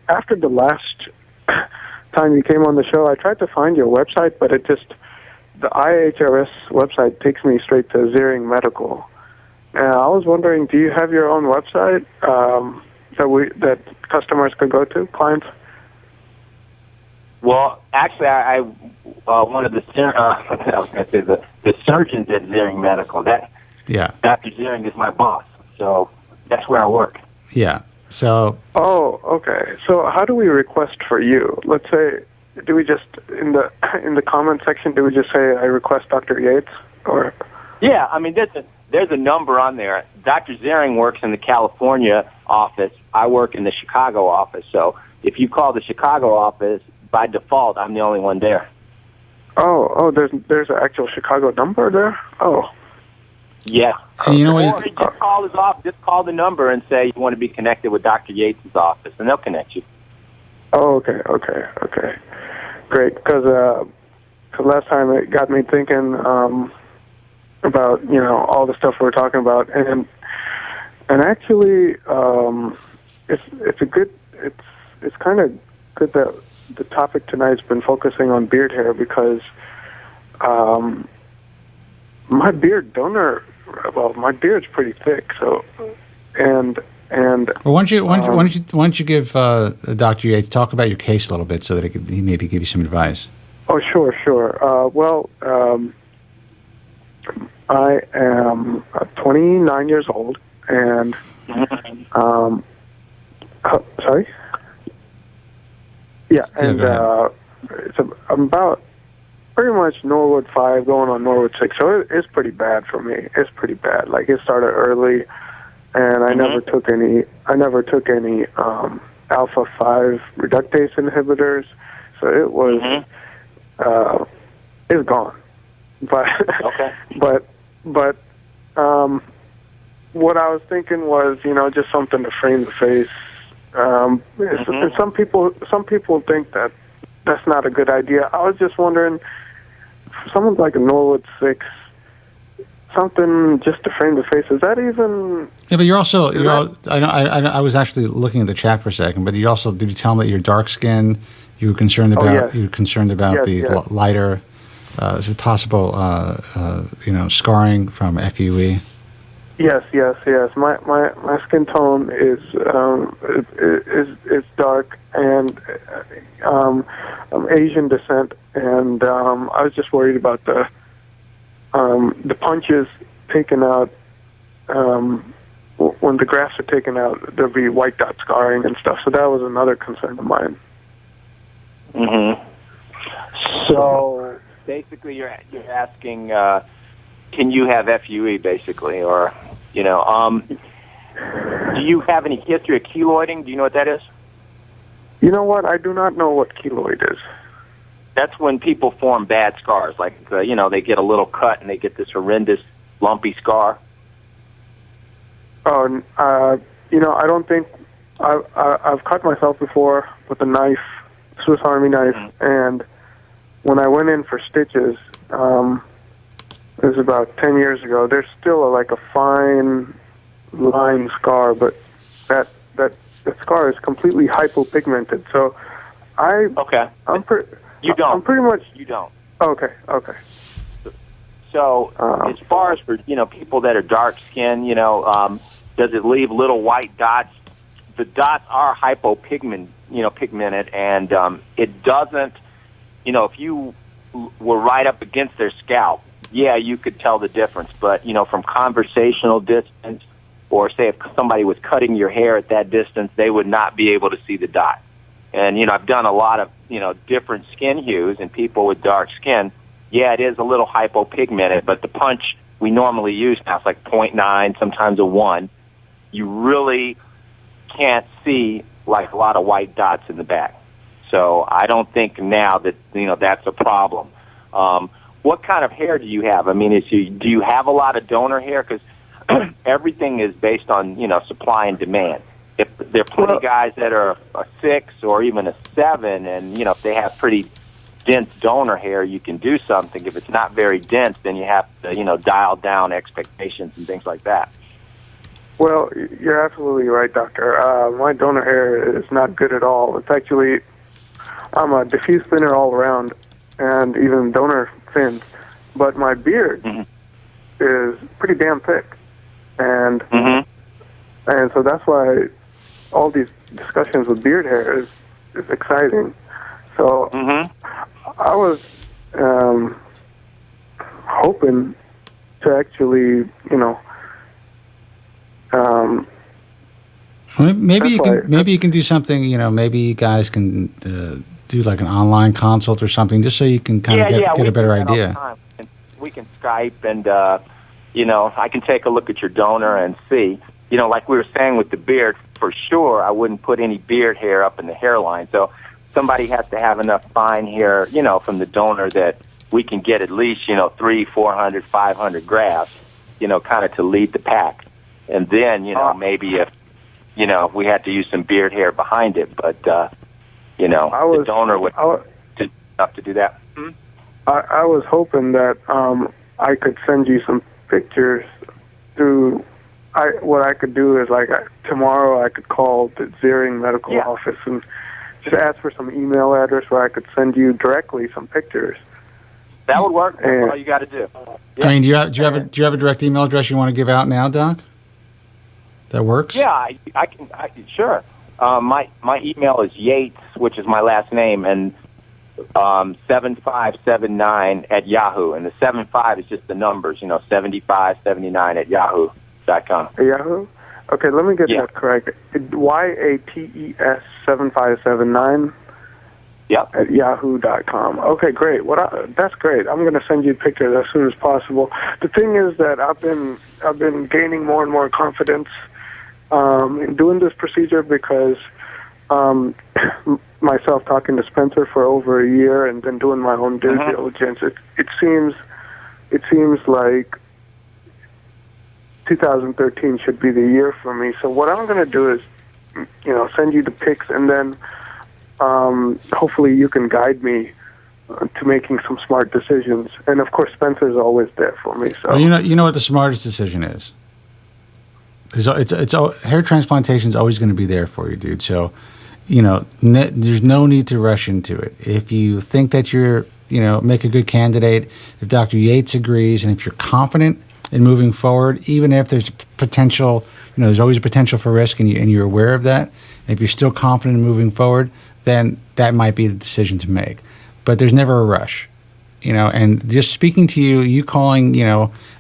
after the last time you came on the show, I tried to find your website, but the IHRS website takes me straight to Ziering Medical. I was wondering, do you have your own website that customers could go to, clients? Well, actually, I one of the surgeons at Ziering Medical. Dr. Ziering is my boss, so that's where I work. Yeah. So. Oh, okay. So how do we request for you? Let's say, do we just in the comment section? Do we just say I request Dr. Yates or? Yeah, I mean there's a number on there. Dr. Ziering works in the California office. I work in the Chicago office. So if you call the Chicago office, by default, I'm the only one there. Oh, there's an actual Chicago number there. Oh. Yeah. And you know what? Or just call his office. Just call the number and say you want to be connected with Dr. Yates' office, and they'll connect you. Oh, okay. Great, because last time it got me thinking about all the stuff we were talking about, and actually it's kind of good that the topic tonight's been focusing on beard hair because my beard's pretty thick, so and. Well, why don't you give Dr. Yates talk about your case a little bit so that he maybe give you some advice? Oh, sure. I am 29 years old, and sorry. Yeah, and I'm about pretty much Norwood 5 going on Norwood 6, so it's pretty bad for me. It's pretty bad. Like, it started early, and I never took any alpha 5 reductase inhibitors, so it was it's gone. But but what I was thinking was, just something to frame the face. And some people think that that's not a good idea. I was just wondering, for someone like a Norwood 6, something just to frame the face, is that even? Yeah, but I was actually looking at the chat for a second, but did you tell him that you're dark skinned? You were concerned about. Yes. You were concerned about lighter. Is it possible? Scarring from FUE. Yes. My skin tone is dark, and I'm Asian descent, and I was just worried about the punches taken out. When the grafts are taken out, there'll be white dot scarring and stuff. So that was another concern of mine. So basically, you're asking, can you have FUE, basically, or do you have any history of keloiding? Do you know what that is? You know what? I do not know what keloid is. That's when people form bad scars, like they get a little cut and they get this horrendous lumpy scar. Oh, I don't think I've cut myself before with a knife, Swiss Army knife, and when I went in for stitches, it was about 10 years ago. There's still a fine line scar, but that scar is completely hypopigmented. So I'm pretty much. You don't. Okay. So as far as for people that are dark skinned, does it leave little white dots? The dots are pigmented, and it doesn't. If you were right up against their scalp, yeah, you could tell the difference. But from conversational distance, or say if somebody was cutting your hair at that distance, they would not be able to see the dot. And I've done a lot of different skin hues and people with dark skin. Yeah, it is a little hypopigmented, but the punch we normally use now is like 0.9, sometimes a 1. You really can't see like a lot of white dots in the back. So I don't think now that that's a problem. What kind of hair do you have? I mean, do you have a lot of donor hair? Because everything is based on supply and demand. If there are plenty of guys that are a 6 or even a 7, and if they have pretty dense donor hair, you can do something. If it's not very dense, then you have to dial down expectations and things like that. Well, you're absolutely right, Doctor. My donor hair is not good at all. It's actually I'm a diffuse thinner all around, and even donor thin, but my beard is pretty damn thick, and so that's why all these discussions with beard hair is exciting. So I was hoping to actually, maybe you can do something. Maybe you guys can do like an online consult or something, just so you can kind of get a better idea. We can Skype, and I can take a look at your donor and see. Like we were saying with the beard, for sure, I wouldn't put any beard hair up in the hairline. So somebody has to have enough fine hair, from the donor that we can get at least, 300, 400, 500 grafts, kind of to lead the pack. And then, maybe if, we had to use some beard hair behind it, but, the donor would do enough to do that. I was hoping that I could send you some pictures through. What I could do is tomorrow I could call the Ziering Medical Office and just ask for some email address where I could send you directly some pictures. That would work. That's all you got to do. Yeah. I mean, do you have a direct email address you want to give out now, Doc? That works? Yeah, I can. Sure. My email is Yates, which is my last name, and 7579 at Yahoo, and the 75 is just the numbers, 7579 at yahoo.com. Yahoo? Okay, let me get that correct. YATES 7579 at yahoo.com. Okay, great. That's great. I'm going to send you pictures as soon as possible. The thing is that I've been gaining more and more confidence in doing this procedure because myself talking to Spencer for over a year and then doing my own due diligence, it seems like 2013 should be the year for me. So what I'm going to do is, send you the pics, and then hopefully you can guide me to making some smart decisions. And of course, Spencer's always there for me. So well, you know what the smartest decision is. It's hair transplantation is always going to be there for you, dude. So, there's no need to rush into it. If you think that you're, make a good candidate, if Dr. Yates agrees, and if you're confident in moving forward, even if there's potential, there's always a potential for risk, and you're aware of that. And if you're still confident in moving forward, then that might be the decision to make. But there's never a rush, And just speaking to you calling,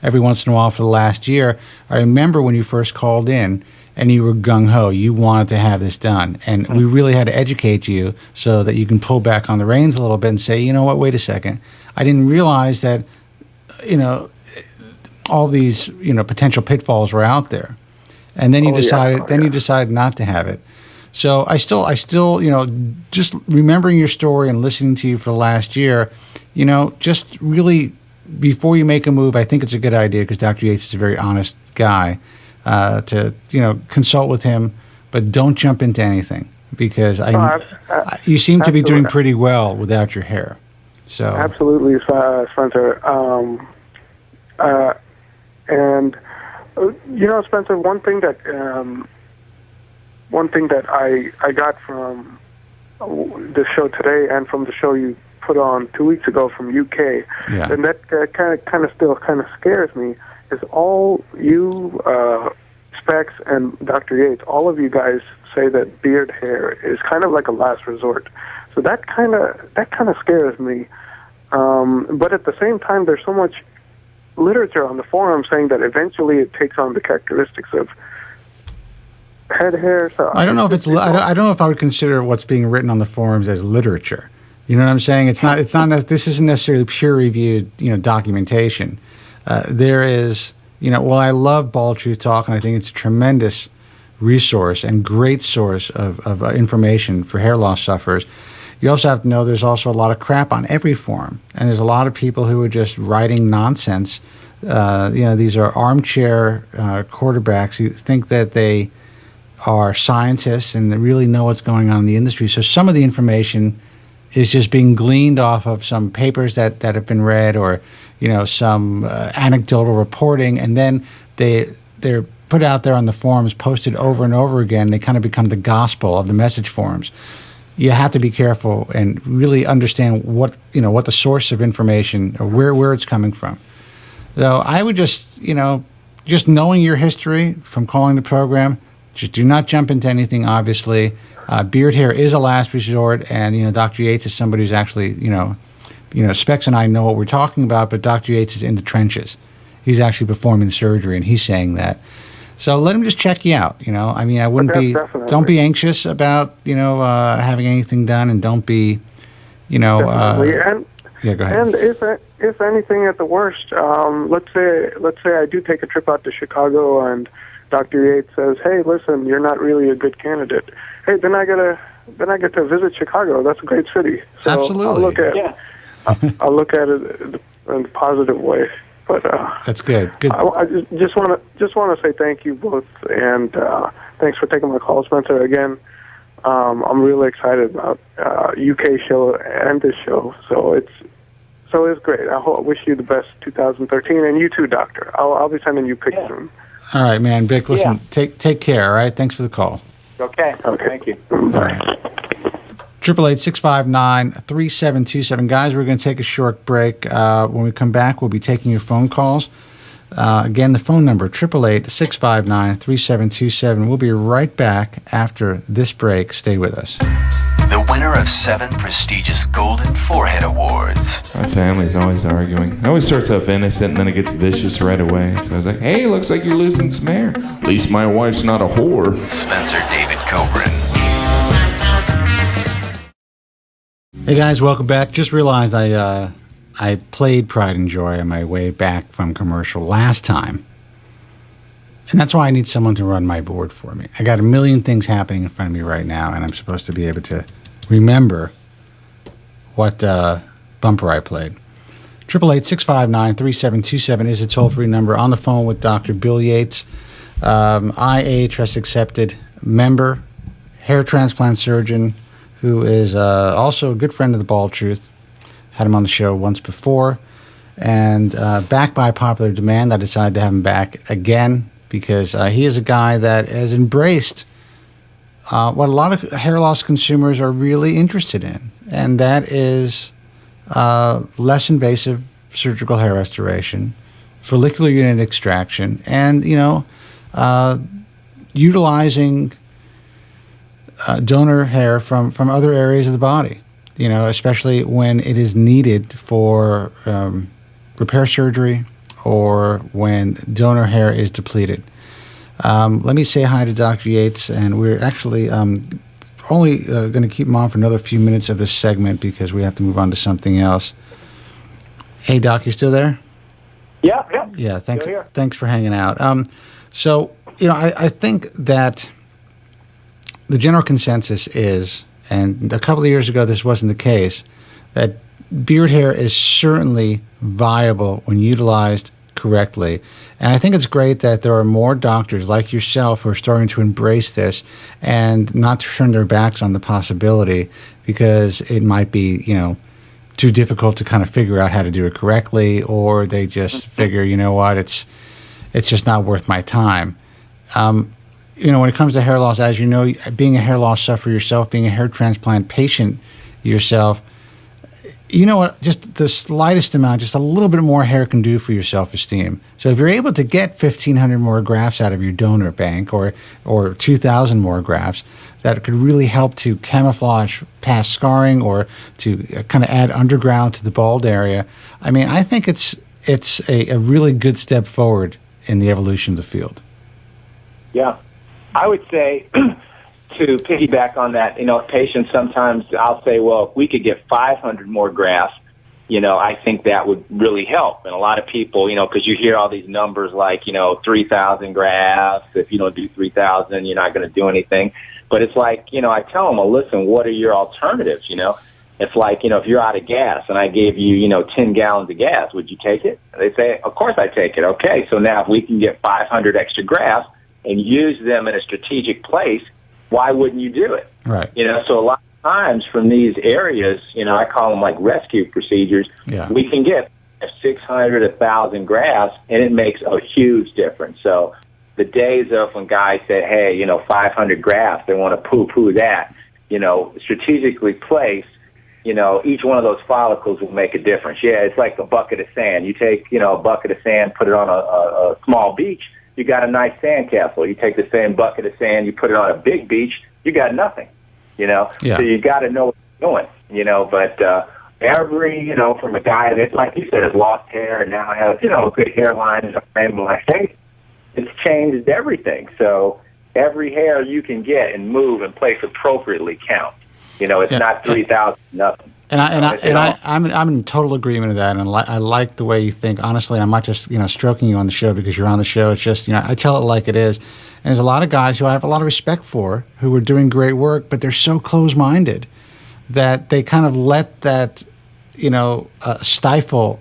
every once in a while for the last year. I remember when you first called in, and you were gung ho. You wanted to have this done, and we really had to educate you so that you can pull back on the reins a little bit and say, you know what? Wait a second. I didn't realize that, all these potential pitfalls were out there, and then you decided not to have it. So I still just remembering your story and listening to you for the last year, just really before you make a move, I think it's a good idea because Dr. Yates is a very honest guy to consult with him, but don't jump into anything because you seem to be doing pretty well without your hair. So absolutely, Spencer. And Spencer, one thing that I got from the show today and from the show you put on 2 weeks ago from UK, and that kind of still scares me, is all you, Specs and Dr. Yates, all of you guys say that beard hair is kind of like a last resort. So that kind of scares me. But at the same time, there's so much literature on the forum saying that eventually it takes on the characteristics of head hair. So I don't know if it's. I don't know if I would consider what's being written on the forums as literature. You know what I'm saying? It's not. This isn't necessarily peer-reviewed, documentation. There is, Well, I love Bald Truth Talk, and I think it's a tremendous resource and great source of information for hair loss sufferers. You also have to know there's also a lot of crap on every forum, and there's a lot of people who are just writing nonsense. These are armchair quarterbacks who think that they are scientists and they really know what's going on in the industry. So some of the information is just being gleaned off of some papers that have been read, or some anecdotal reporting, and then they're put out there on the forums, posted over and over again. They kind of become the gospel of the message forums. you have to be careful and really understand what the source of information or where it's coming from. So I would just knowing your history from calling the program, just do not jump into anything. Obviously, beard hair is a last resort, and Dr. Yates is somebody who's actually Specs and I know what we're talking about, but Dr. Yates is in the trenches. He's actually performing the surgery, and he's saying that. So let him just check you out. I wouldn't be. Definitely. Don't be anxious about having anything done, and don't be, Definitely. And yeah, go ahead. And if anything, at the worst, let's say I do take a trip out to Chicago, and Dr. Yates says, "Hey, listen, you're not really a good candidate." Hey, then I get to visit Chicago. That's a great city. So Absolutely. I'll look at it in a positive way. But that's good. Good. I just want to say thank you both, and thanks for taking my call, Spencer. Again, I'm really excited about UK show and this show. So it's great. I wish you the best 2013, and you too, Doctor. I'll be sending you pics soon. All right, man. Vic, listen. Take care. All right. Thanks for the call. Okay. Thank you. All right. 888-659-3727. Guys, we're going to take a short break. When we come back, we'll be taking your phone calls. Again, the phone number, 888-659-3727. We'll be right back after this break. Stay with us. The winner of 7 prestigious Golden Forehead Awards. My family's always arguing. It always starts off innocent, and then it gets vicious right away. So I was like, hey, looks like you're losing some hair. At least my wife's not a whore. Spencer David Kobren. Hey guys, welcome back. Just realized I played Pride and Joy on my way back from commercial last time. And that's why I need someone to run my board for me. I got a million things happening in front of me right now, and I'm supposed to be able to remember what bumper I played. 888-659-3727 is a toll-free number. On the phone with Dr. Bill Yates, IA Trust Accepted member, hair transplant surgeon, who is also a good friend of the Bald Truth. Had him on the show once before. And back by popular demand, I decided to have him back again because he is a guy that has embraced what a lot of hair loss consumers are really interested in. And that is less invasive surgical hair restoration, follicular unit extraction, and, utilizing donor hair from other areas of the body, especially when it is needed for repair surgery or when donor hair is depleted. Let me say hi to Dr. Yates, and we're actually only going to keep him on for another few minutes of this segment because we have to move on to something else. Hey, Doc, you still there? Yeah. Yeah, thanks for hanging out. So, I think that the general consensus is, and a couple of years ago this wasn't the case, that beard hair is certainly viable when utilized correctly. And I think it's great that there are more doctors like yourself who are starting to embrace this and not turn their backs on the possibility because it might be, too difficult to kind of figure out how to do it correctly, or they just figure, it's just not worth my time. When it comes to hair loss, as you know, being a hair loss sufferer yourself, being a hair transplant patient yourself, just the slightest amount, just a little bit more hair can do for your self-esteem. So if you're able to get 1,500 more grafts out of your donor bank or 2,000 more grafts, that could really help to camouflage past scarring or to kind of add underground to the bald area. I mean, I think it's a really good step forward in the evolution of the field. Yeah. I would say, to piggyback on that, patients sometimes I'll say, well, if we could get 500 more grafts, I think that would really help. And a lot of people, because you hear all these numbers like, 3,000 grafts. If you don't do 3,000, you're not going to do anything. But it's like, I tell them, well, listen, what are your alternatives? It's like, if you're out of gas and I gave you, 10 gallons of gas, would you take it? They say, of course I take it. Okay, so now if we can get 500 extra grafts and use them in a strategic place, why wouldn't you do it? Right. So a lot of times from these areas, I call them like rescue procedures, we can get 600, 1,000 grafts, and it makes a huge difference. So the days of when guys say, hey, 500 grafts, they want to poo-poo that. strategically placed, each one of those follicles will make a difference. Yeah, it's like a bucket of sand. You take, a bucket of sand, put it on a small beach, you got a nice sand castle. You take the same bucket of sand, you put it on a big beach, you got nothing, Yeah. So you got to know what you're doing, but every, from a guy that, like you said, has lost hair and now has, a good hairline and a frame of my face, it's changed everything. So every hair you can get and move and place appropriately counts. It's not 3,000 nothing. I'm in total agreement with that, and I like the way you think. Honestly, I'm not just stroking you on the show because you're on the show. It's just I tell it like it is. And there's a lot of guys who I have a lot of respect for who are doing great work, but they're so close-minded that they kind of let that stifle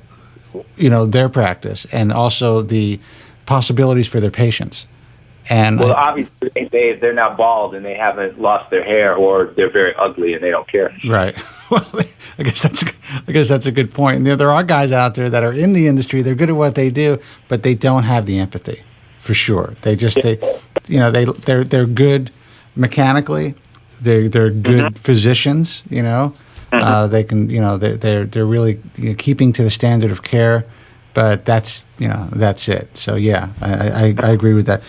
their practice and also the possibilities for their patients. And obviously they're not bald and they haven't lost their hair, or they're very ugly and they don't care. Right. Well, I guess that's a good point. And there are guys out there that are in the industry. They're good at what they do, but they don't have the empathy, for sure. They're good mechanically. They're good physicians. They can. They're really keeping to the standard of care. But that's it. So yeah, I agree with that.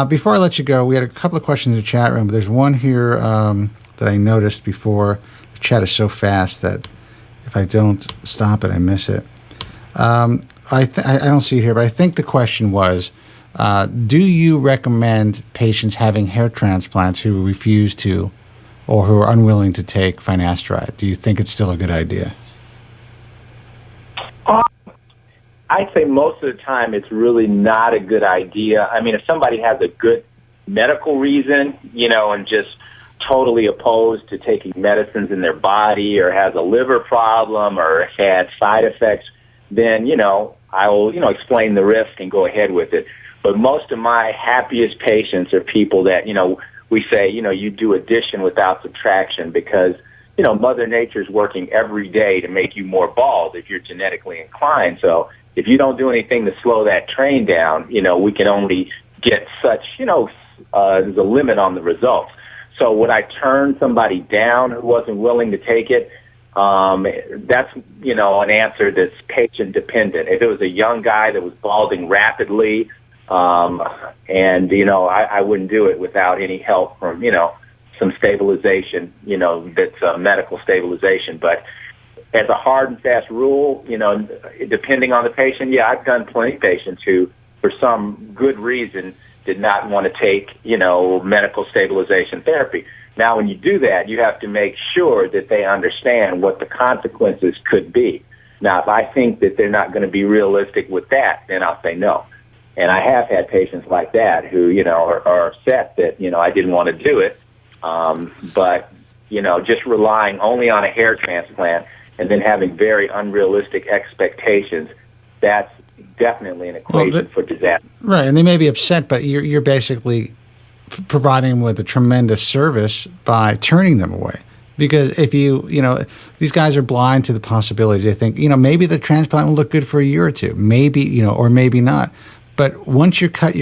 Before I let you go, we had a couple of questions in the chat room. But there's one here that I noticed before. The chat is so fast that if I don't stop it, I miss it. I don't see it here, but I think the question was, do you recommend patients having hair transplants who refuse to or who are unwilling to take finasteride? Do you think it's still a good idea? I'd say most of the time it's really not a good idea. I mean, if somebody has a good medical reason, and just totally opposed to taking medicines in their body, or has a liver problem, or has had side effects, then, I will, explain the risk and go ahead with it. But most of my happiest patients are people that, we say, you do addition without subtraction, because, Mother Nature's working every day to make you more bald if you're genetically inclined. So if you don't do anything to slow that train down, we can only get such, there's a limit on the results. So would I turn somebody down who wasn't willing to take it? That's, an answer that's patient dependent. If it was a young guy that was balding rapidly, and, I wouldn't do it without any help from, some stabilization, that's medical stabilization. But as a hard and fast rule, depending on the patient, I've done plenty of patients who, for some good reason, did not want to take, medical stabilization therapy. Now, when you do that, you have to make sure that they understand what the consequences could be. Now, if I think that they're not going to be realistic with that, then I'll say no. And I have had patients like that who, are upset that, I didn't want to do it. But, just relying only on a hair transplant and then having very unrealistic expectations, that's definitely an equation for disaster. Right, and they may be upset, but you're basically providing them with a tremendous service by turning them away. Because if these guys are blind to the possibility. They think, maybe the transplant will look good for a year or two, maybe, or maybe not. But once you're cut,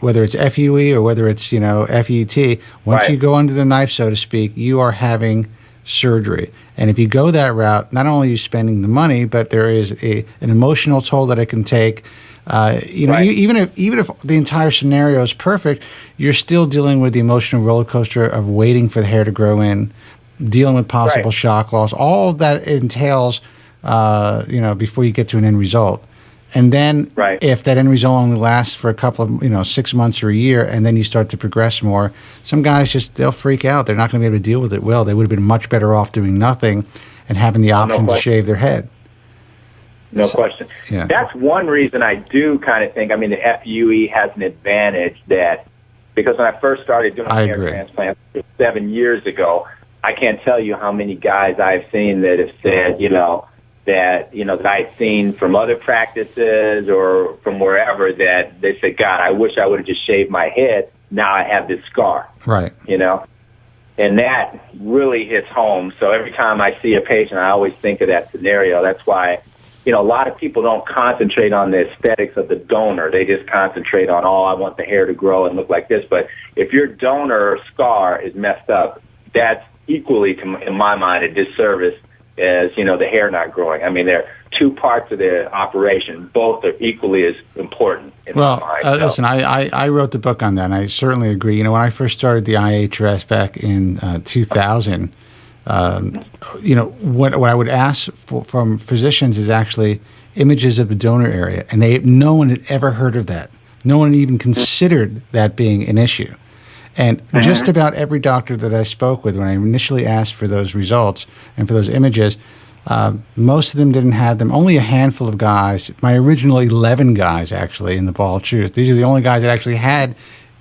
whether it's FUE or whether it's, FUT, once you go under the knife, so to speak, you are having surgery. And if you go that route, not only are you spending the money, but there is an emotional toll that it can take. Even if the entire scenario is perfect, you're still dealing with the emotional roller coaster of waiting for the hair to grow in, dealing with possible shock loss, all that entails, before you get to an end result. And then if that end result only lasts for a couple of, 6 months or a year, and then you start to progress more, some guys they'll freak out. They're not going to be able to deal with it well. They would have been much better off doing nothing and having the option to shave their head. No question. Yeah. That's one reason I do kind of think, the FUE has an advantage because when I first started doing hair transplants 7 years ago, I can't tell you how many guys I've seen that have said, that I've seen from other practices or from wherever that they said, God, I wish I would have just shaved my head. Now I have this scar. Right. And that really hits home. So every time I see a patient, I always think of that scenario. That's why, a lot of people don't concentrate on the aesthetics of the donor. They just concentrate on, I want the hair to grow and look like this. But if your donor scar is messed up, that's equally, in my mind, a disservice as, you know, the hair not growing. I mean, there are two parts of the operation. Both are equally as important in my mind. Listen, I wrote the book on that, and I certainly agree. You know, when I first started the IHRS back in 2000, you know, what I would ask from physicians is actually images of the donor area, and no one had ever heard of that. No one even considered that being an issue. And just about every doctor that I spoke with when I initially asked for those results and for those images, most of them didn't have them. Only a handful of guys, my original 11 guys actually in the Ball of Truth, these are the only guys that actually had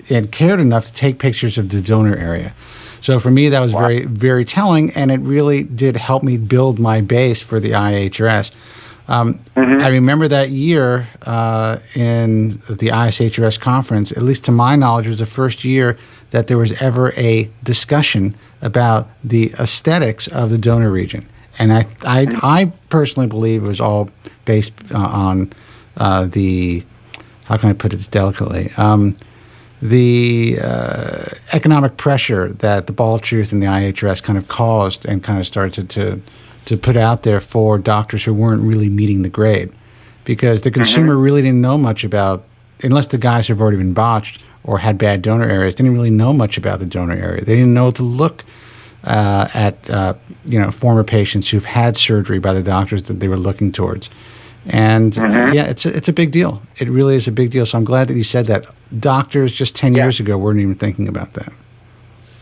and cared enough to take pictures of the donor area. So for me, that was very, very telling, and it really did help me build my base for the IHRS. I remember that year in the ISHRS conference, at least to my knowledge, was the first year that there was ever a discussion about the aesthetics of the donor region. And I personally believe it was all based on the, how can I put it delicately, the economic pressure that the Ball of Truth and the IHRS kind of caused and kind of started to put out there for doctors who weren't really meeting the grade, because the consumer really didn't know much about, unless the guys have already been botched or had bad donor areas, didn't really know much about the donor area. They didn't know to look at former patients who've had surgery by the doctors that they were looking towards. And yeah, it's a big deal. It really is a big deal. So I'm glad that you said that. Doctors just 10 years ago weren't even thinking about that.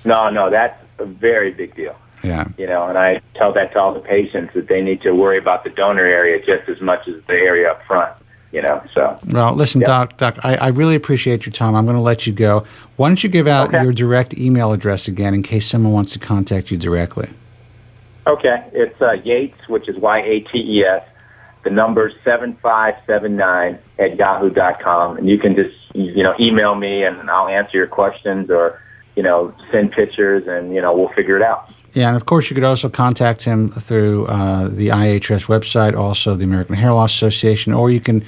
No, that's a very big deal. Yeah. You know, and I tell that to all the patients that they need to worry about the donor area just as much as the area up front. You know, so. Well, listen, Doc, I really appreciate your time. I'm going to let you go. Why don't you give out your direct email address again in case someone wants to contact you directly? Okay. It's Yates, which is Yates. The number's 7579 at yahoo.com. And you can just, email me and I'll answer your questions or, send pictures and, we'll figure it out. Yeah, and of course you could also contact him through the IHRS website, also the American Hair Loss Association, or you can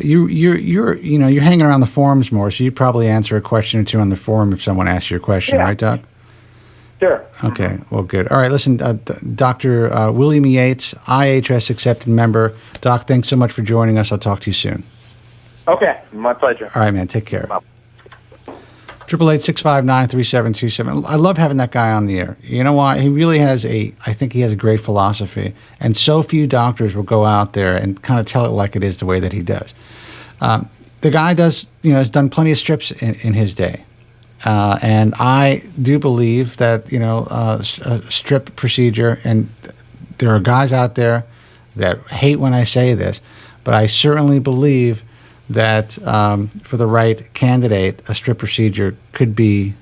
you're hanging around the forums more, so you probably answer a question or two on the forum if someone asks you a question, right, Doc? Sure. Okay, well, good. All right, listen, Dr. William Yates, IHRS accepted member. Doc, thanks so much for joining us. I'll talk to you soon. Okay, my pleasure. All right, man, take care. 888-659-3727. I love having that guy on the air. You know why? He really has I think he has a great philosophy, and so few doctors will go out there and kind of tell it like it is the way that he does. The guy has done plenty of strips in his day. And I do believe that, a strip procedure, and there are guys out there that hate when I say this, but I certainly believe that for the right candidate, a strip procedure could be,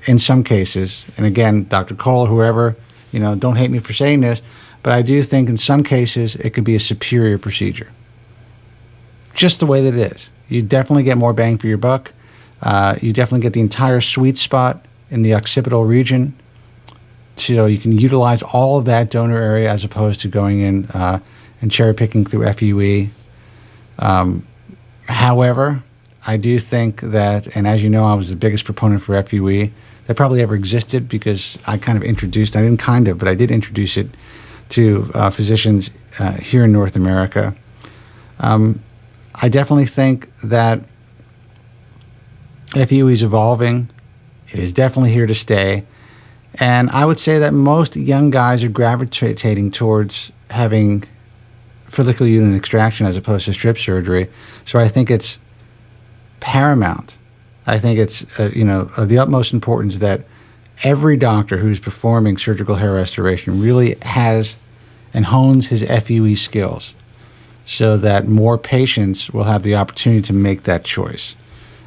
in some cases, and again, Dr. Cole, whoever, don't hate me for saying this, but I do think in some cases it could be a superior procedure. Just the way that it is. You definitely get more bang for your buck. You definitely get the entire sweet spot in the occipital region, so you can utilize all of that donor area as opposed to going in and cherry picking through FUE. However, I do think that, and as you know, I was the biggest proponent for FUE that probably ever existed, because I did introduce it to physicians here in North America. I definitely think that FUE is evolving. It is definitely here to stay. And I would say that most young guys are gravitating towards having follicular unit extraction as opposed to strip surgery. So I think it's paramount. I think it's, of the utmost importance that every doctor who's performing surgical hair restoration really has and hones his FUE skills so that more patients will have the opportunity to make that choice,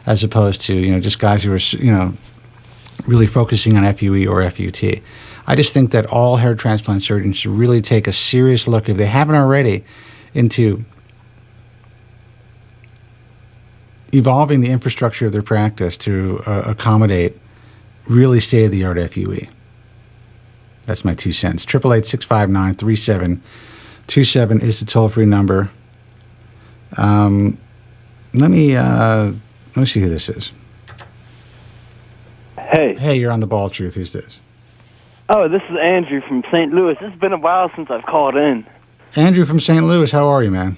as opposed to, just guys who are, really focusing on FUE or FUT. I just think that all hair transplant surgeons should really take a serious look, if they haven't already, into evolving the infrastructure of their practice to accommodate really state-of-the-art FUE. That's my 2 cents. 888-659-3727 is the toll-free number. Let me see who this is. Hey. Hey, you're on the Ball of Truth. Who's this? Oh, this is Andrew from St. Louis. It's been a while since I've called in. Andrew from St. Louis, how are you, man?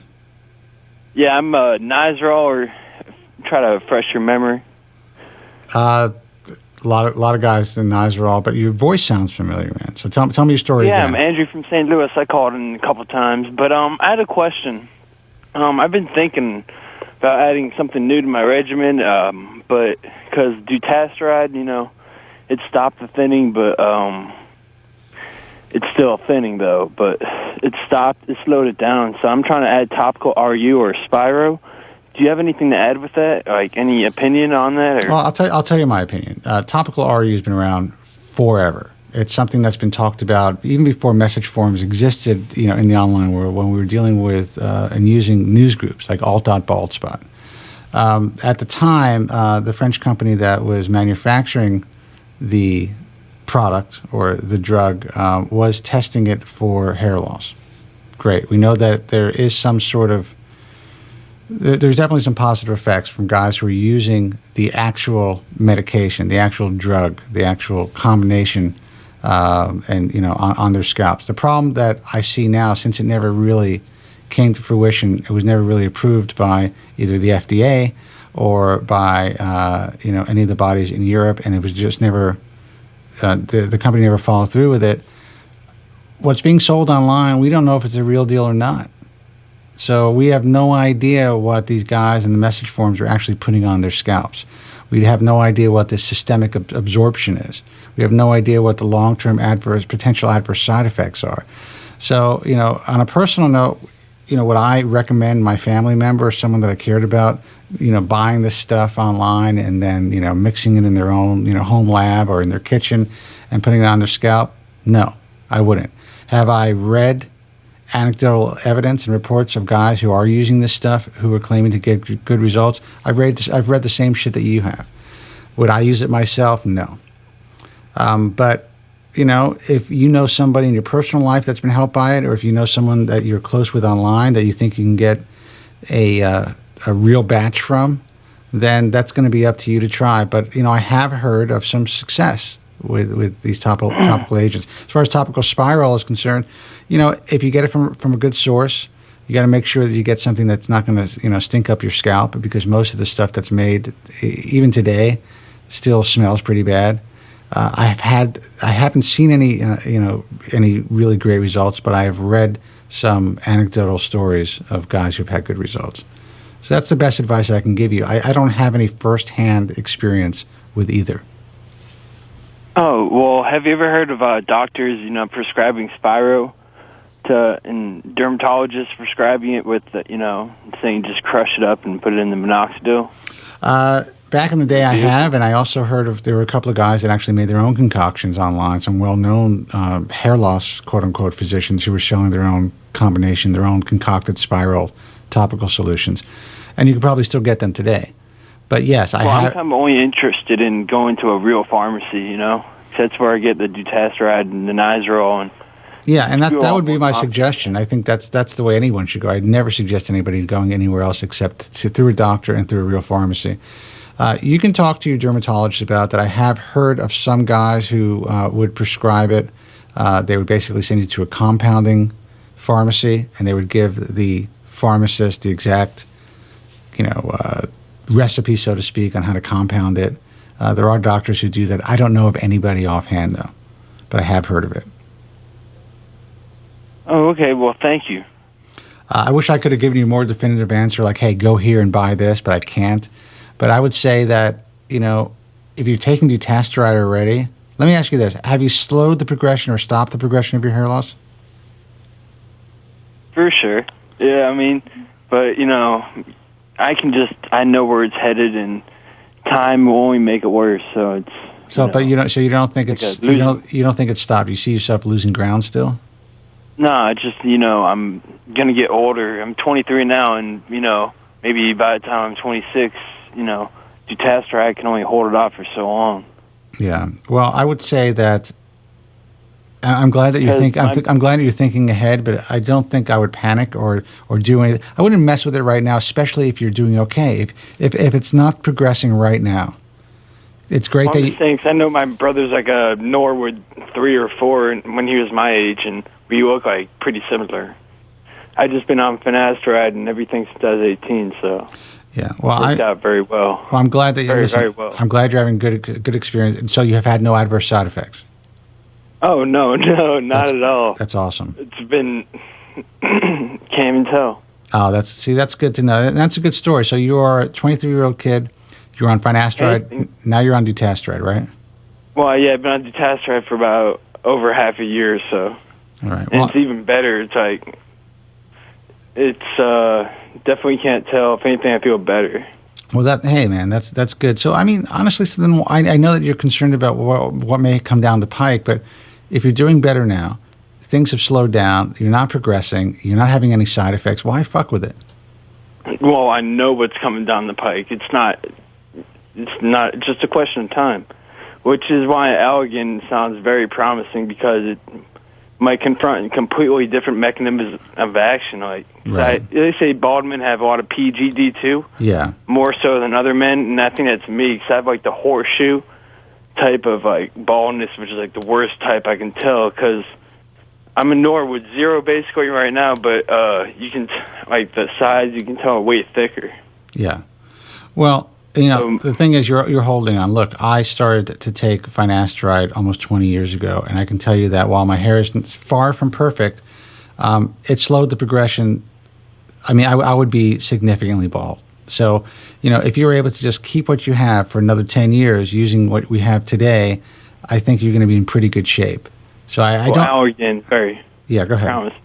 Yeah, I'm Nizoral, or try to refresh your memory. A lot of guys in Nizoral, but your voice sounds familiar, man. So tell me your story Yeah, again. I'm Andrew from St. Louis. I called in a couple times, but I had a question. I've been thinking about adding something new to my regimen, but because dutasteride, it stopped the thinning, but it's still thinning though. But it slowed it down. So I'm trying to add topical RU or Spiro. Do you have anything to add with that? Like any opinion on that? Or? Well, I'll tell you my opinion. Topical RU has been around forever. It's something that's been talked about even before message forums existed, in the online world when we were dealing with and using news groups like alt.baldspot. At the time, the French company that was manufacturing the product or the drug was testing it for hair loss. Great. We know that there is some sort of there's definitely some positive effects from guys who are using the actual medication, the actual drug, the actual combination, and on their scalps. The problem that I see now, since it never really came to fruition, it was never really approved by either the FDA or by any of the bodies in Europe, and it was just never the company never followed through with it. What's being sold online, we don't know if it's a real deal or not. So we have no idea what these guys in the message forums are actually putting on their scalps. We have no idea what the systemic absorption is. We have no idea what the long-term potential adverse side effects are. So, on a personal note, would I recommend my family member or someone that I cared about, buying this stuff online and then, mixing it in their own, home lab or in their kitchen and putting it on their scalp? No, I wouldn't. Have I read anecdotal evidence and reports of guys who are using this stuff who are claiming to get good results? I've read the same shit that you have. Would I use it myself? No. But if you know somebody in your personal life that's been helped by it, or if you know someone that you're close with online that you think you can get a real batch from, then that's going to be up to you to try. But I have heard of some success with these topical agents. As far as topical spiral is concerned, if you get it from a good source, you got to make sure that you get something that's not going to stink up your scalp, because most of the stuff that's made even today still smells pretty bad. I haven't seen any really great results, but I have read some anecdotal stories of guys who've had good results. So that's the best advice I can give you. I don't have any firsthand experience with either. Oh, well, have you ever heard of doctors, prescribing Spiro and dermatologists prescribing it with, saying just crush it up and put it in the minoxidil? Back in the day, I have, and I also heard there were a couple of guys that actually made their own concoctions online, some well-known hair loss, quote-unquote, physicians who were selling their own combination, their own concocted spiral topical solutions. And you could probably still get them today. But yes, I'm kind of only interested in going to a real pharmacy, That's where I get the dutasteride and the Nizoral. And that would be my suggestion. I think that's the way anyone should go. I'd never suggest anybody going anywhere else except through a doctor and through a real pharmacy. You can talk to your dermatologist about that. I have heard of some guys who would prescribe it. They would basically send you to a compounding pharmacy, and they would give the pharmacist the exact, recipe, so to speak, on how to compound it. There are doctors who do that. I don't know of anybody offhand, though, but I have heard of it. Oh, okay. Well, thank you. I wish I could have given you a more definitive answer, like, hey, go here and buy this, but I can't. But I would say that, if you're taking dutasteride already, let me ask you this. Have you slowed the progression or stopped the progression of your hair loss? For sure. Yeah, but, I know where it's headed, and time will only make it worse. So it's. But you don't think you don't think it's stopped. You see yourself losing ground still? No, it's just I'm gonna get older. I'm 23 now, and maybe by the time I'm 26, dutasteride can only hold it off for so long. Yeah. Well, I would say that. I'm glad that I'm glad that you're thinking ahead, but I don't think I would panic or do anything. I wouldn't mess with it right now, especially if you're doing okay. If it's not progressing right now, It's great that you... Thanks. I know my brother's like a Norwood 3 or 4 when he was my age, and we look like pretty similar. I just been on finasteride and everything since I was 18, so yeah, well, worked out very well. Well, I'm glad that you're very well. I'm glad you're having good experience, and so you have had no adverse side effects. Oh no, not at all. That's awesome. It's been can't even tell. Oh, that's good to know. That's a good story. So you are a 23-year-old kid. You're on finasteride. Now you're on dutasteride, right? Well, yeah, I've been on dutasteride for about over half a year, so. All right. Well, it's even better. It's like, definitely can't tell. If anything, I feel better. Well, hey, man, that's good. So, I mean, honestly, so then I know that you're concerned about what may come down the pike, but if you're doing better now, things have slowed down, you're not progressing, you're not having any side effects, why fuck with it? Well, I know what's coming down the pike. It's not just a question of time, which is why Allergan sounds very promising, because it might confront completely different mechanisms of action. Like, right. they say bald men have a lot of PGD too. Yeah. More so than other men, and I think that's me, because I have like the horseshoe type of like baldness, which is like the worst type I can tell, because I'm a Norwood 0 basically right now, but you can like the sides, you can tell way thicker. Yeah. Well, you know, the thing is, you're holding on. Look, I started to take finasteride almost 20 years ago, and I can tell you that while my hair is far from perfect, it slowed the progression. I mean, I would be significantly bald. So, you know, if you're able to just keep what you have for another 10 years using what we have today, I think you're going to be in pretty good shape. So I don't... Allergan's very... Yeah, go ahead. Promising.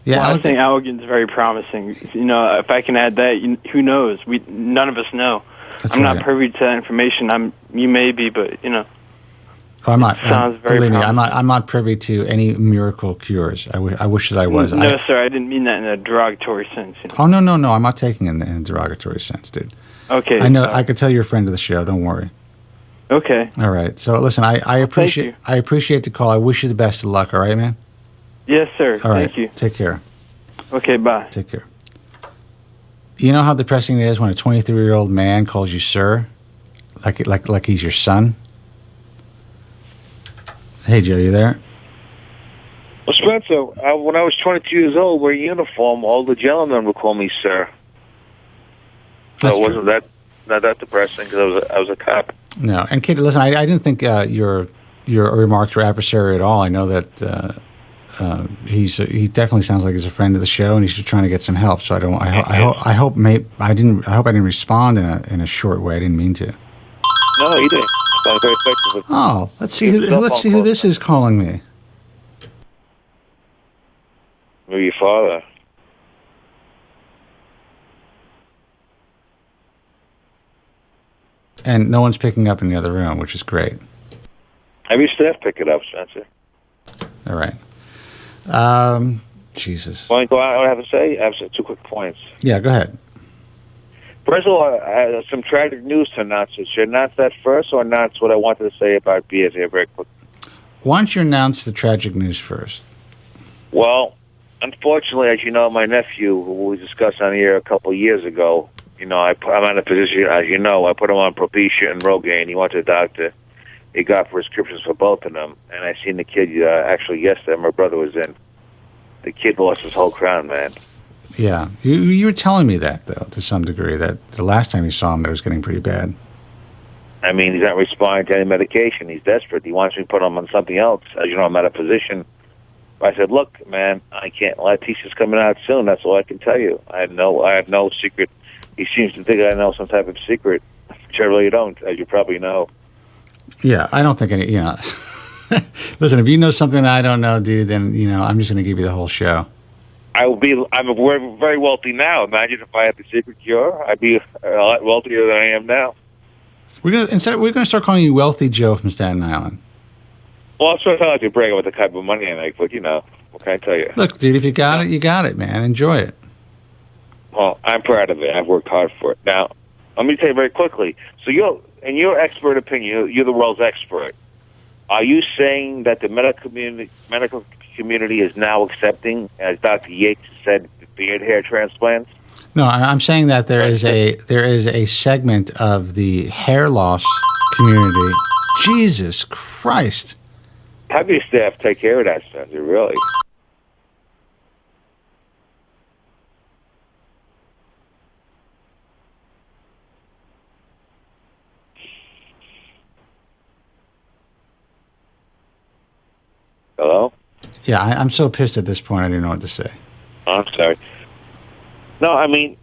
Yeah, well, I think Allergan's very promising. You know, if I can add that, who knows? None of us know. I'm not privy to that information. You may be, but you know. Oh, I'm not. Sounds very believe me, promising. I'm not privy to any miracle cures. I wish that I was. No, sir, I didn't mean that in a derogatory sense. You know? Oh no! I'm not taking it in a derogatory sense, dude. Okay. I know. I could tell you're a friend of the show. Don't worry. Okay. All right. So listen, I appreciate the call. I wish you the best of luck. All right, man. Yes, sir. All right. Thank you. Take care. Okay. Bye. Take care. You know how depressing it is when a 23-year-old man calls you sir, like he's your son. Hey, Joe, you there? Well, Spencer, when I was 22 years old, wearing uniform, all the gentlemen would call me sir. So it wasn't that depressing because I was a cop. No, and kid, listen, I didn't think your remarks were adversarial at all. I know that he definitely sounds like he's a friend of the show, and he's just trying to get some help. So I hope I didn't respond in a short way. I didn't mean to. No, you didn't. Very effective. Oh, let's see who this is calling me. Maybe your father. And no one's picking up in the other room, which is great. Have your staff pick it up, Spencer. All right. Jesus. Want to go out? I have to say, I have two quick points. Yeah, go ahead. First of all, I have some tragic news to announce. Should I announce that first or announce what I wanted to say about beers here very quick? Why don't you announce the tragic news first? Well, unfortunately, as you know, my nephew, who we discussed on here a couple of years ago, you know, I'm in a position, as you know, I put him on Propecia and Rogaine. He went to the doctor. He got prescriptions for both of them. And I seen the kid actually yesterday. My brother was in. The kid lost his whole crown, man. Yeah. You were telling me that, though, to some degree, that the last time you saw him, that it was getting pretty bad. I mean, he's not responding to any medication. He's desperate. He wants me to put him on something else. As you know, I'm at a position. I said, look, man, I can't. Letitia's coming out soon. That's all I can tell you. I have no secret. He seems to think I know some type of secret, which I really don't, as you probably know. Yeah, I don't think any, you know. Listen, if you know something that I don't know, dude, then, you know, I'm just going to give you the whole show. I'm very wealthy now. Imagine if I had the secret cure. I'd be a lot wealthier than I am now. We're going to start calling you Wealthy Joe from Staten Island. Well, I'm sure I like to brag about the type of money I make, but, you know, what can I tell you? Look, dude, if you got it, you got it, man. Enjoy it. Well, I'm proud of it. I've worked hard for it. Now, let me tell you very quickly. So in your expert opinion, you're the world's expert. Are you saying that the medical community is now accepting, as Dr. Yates said, beard hair transplants? No, I'm saying that there is a segment of the hair loss community. Jesus Christ. Have your staff take care of that stuff, really. Hello? Yeah, I'm so pissed at this point, I don't know what to say. I'm sorry. No, I mean,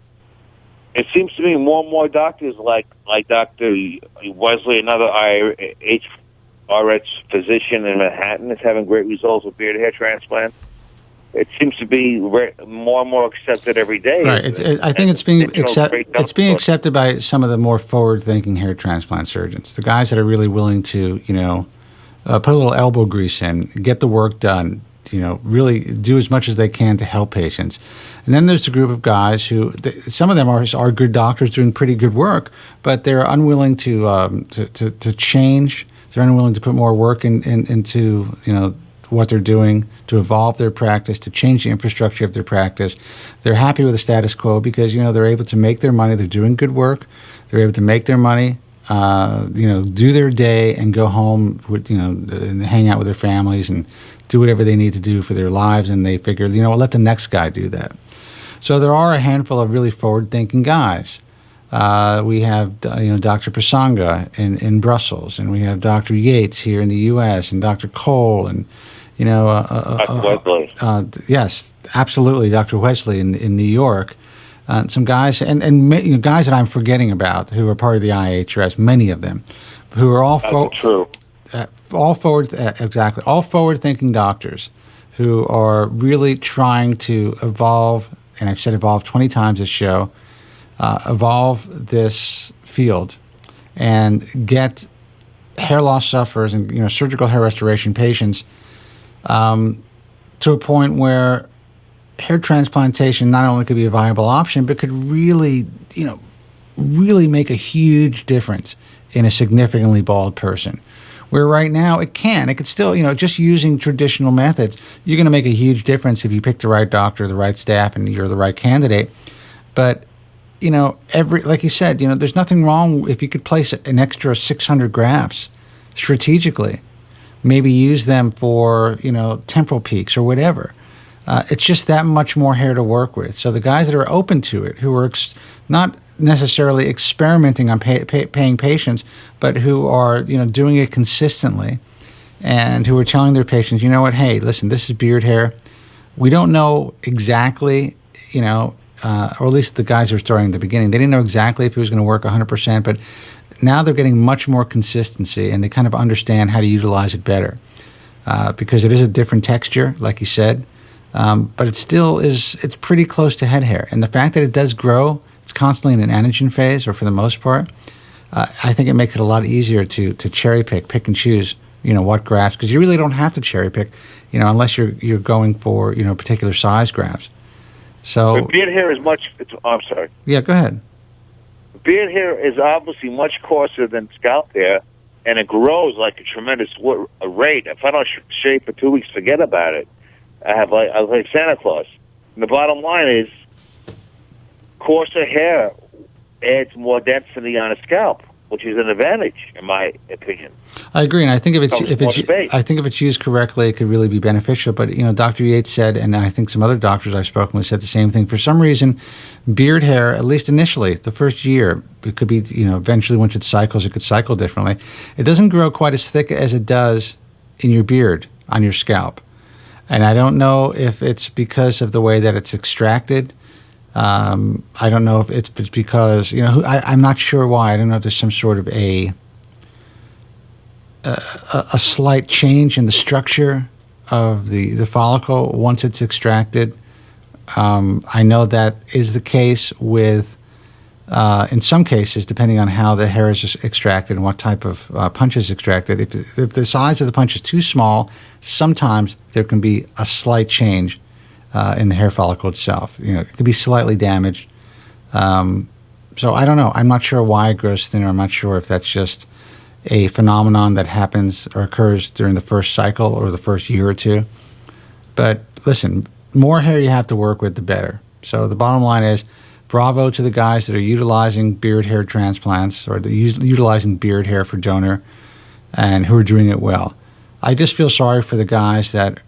it seems to me more and more doctors like Dr. Wesley, another RX physician in Manhattan, is having great results with beard hair transplants. It seems to be more and more accepted every day. Right. I think it's being accepted by some of the more forward-thinking hair transplant surgeons, the guys that are really willing to, put a little elbow grease in, get the work done, really do as much as they can to help patients. And then there's a group of guys who, some of them are good doctors doing pretty good work, but they're unwilling to change. They're unwilling to put more work into what they're doing, to evolve their practice, to change the infrastructure of their practice. They're happy with the status quo because they're able to make their money. They're doing good work. They're able to make their money. Do their day and go home with, and hang out with their families and do whatever they need to do for their lives. And they figure, let the next guy do that. So there are a handful of really forward-thinking guys. We have, Dr. Prasanga in Brussels, and we have Dr. Yates here in the U.S., and Dr. Cole, and, Dr. Wesley. Yes, absolutely, Dr. Wesley in New York. Some guys, and guys that I'm forgetting about who are part of the IHRS, many of them, who are all forward-thinking doctors who are really trying to evolve, and I've said evolve 20 times this show, evolve this field and get hair loss sufferers and surgical hair restoration patients to a point where hair transplantation not only could be a viable option, but could really, really make a huge difference in a significantly bald person. Where right now it could still, just using traditional methods, you're going to make a huge difference if you pick the right doctor, the right staff, and you're the right candidate. But, like you said, there's nothing wrong if you could place an extra 600 grafts strategically, maybe use them for, temporal peaks or whatever. It's just that much more hair to work with. So the guys that are open to it, who are not necessarily experimenting on paying patients, but who are doing it consistently, and who are telling their patients, hey, listen, this is beard hair. We don't know exactly, or at least the guys who were starting at the beginning, they didn't know exactly if it was going to work 100%, but now they're getting much more consistency, and they kind of understand how to utilize it better because it is a different texture, like you said. But it still is, it's pretty close to head hair. And the fact that it does grow, it's constantly in an anagen phase, or for the most part, I think it makes it a lot easier to cherry pick and choose, what grafts, because you really don't have to cherry pick, unless you're going for, particular size grafts. So but beard hair is I'm sorry. Yeah, go ahead. Beard hair is obviously much coarser than scalp hair, and it grows like a tremendous rate. If I don't shave for 2 weeks, forget about it. I was like Santa Claus. And the bottom line is, coarser hair adds more density on a scalp, which is an advantage, in my opinion. I agree, and I think if it's used correctly, it could really be beneficial. But Dr. Yates said, and I think some other doctors I've spoken with said the same thing. For some reason, beard hair, at least initially, the first year, it could be eventually once it cycles, it could cycle differently. It doesn't grow quite as thick as it does in your beard on your scalp. And I don't know if it's because of the way that it's extracted. I don't know if it's because, I'm not sure why. I don't know if there's some sort of a slight change in the structure of the follicle once it's extracted. I know that is the case with, in some cases, depending on how the hair is extracted and what type of punch is extracted. If the size of the punch is too small, sometimes there can be a slight change in the hair follicle itself. It could be slightly damaged. So I don't know. I'm not sure why it grows thinner. I'm not sure if that's just a phenomenon that happens or occurs during the first cycle or the first year or two. But listen, more hair you have to work with, the better. So the bottom line is, Bravo to the guys that are utilizing beard hair transplants or utilizing beard hair for donor and who are doing it well. I just feel sorry for the guys that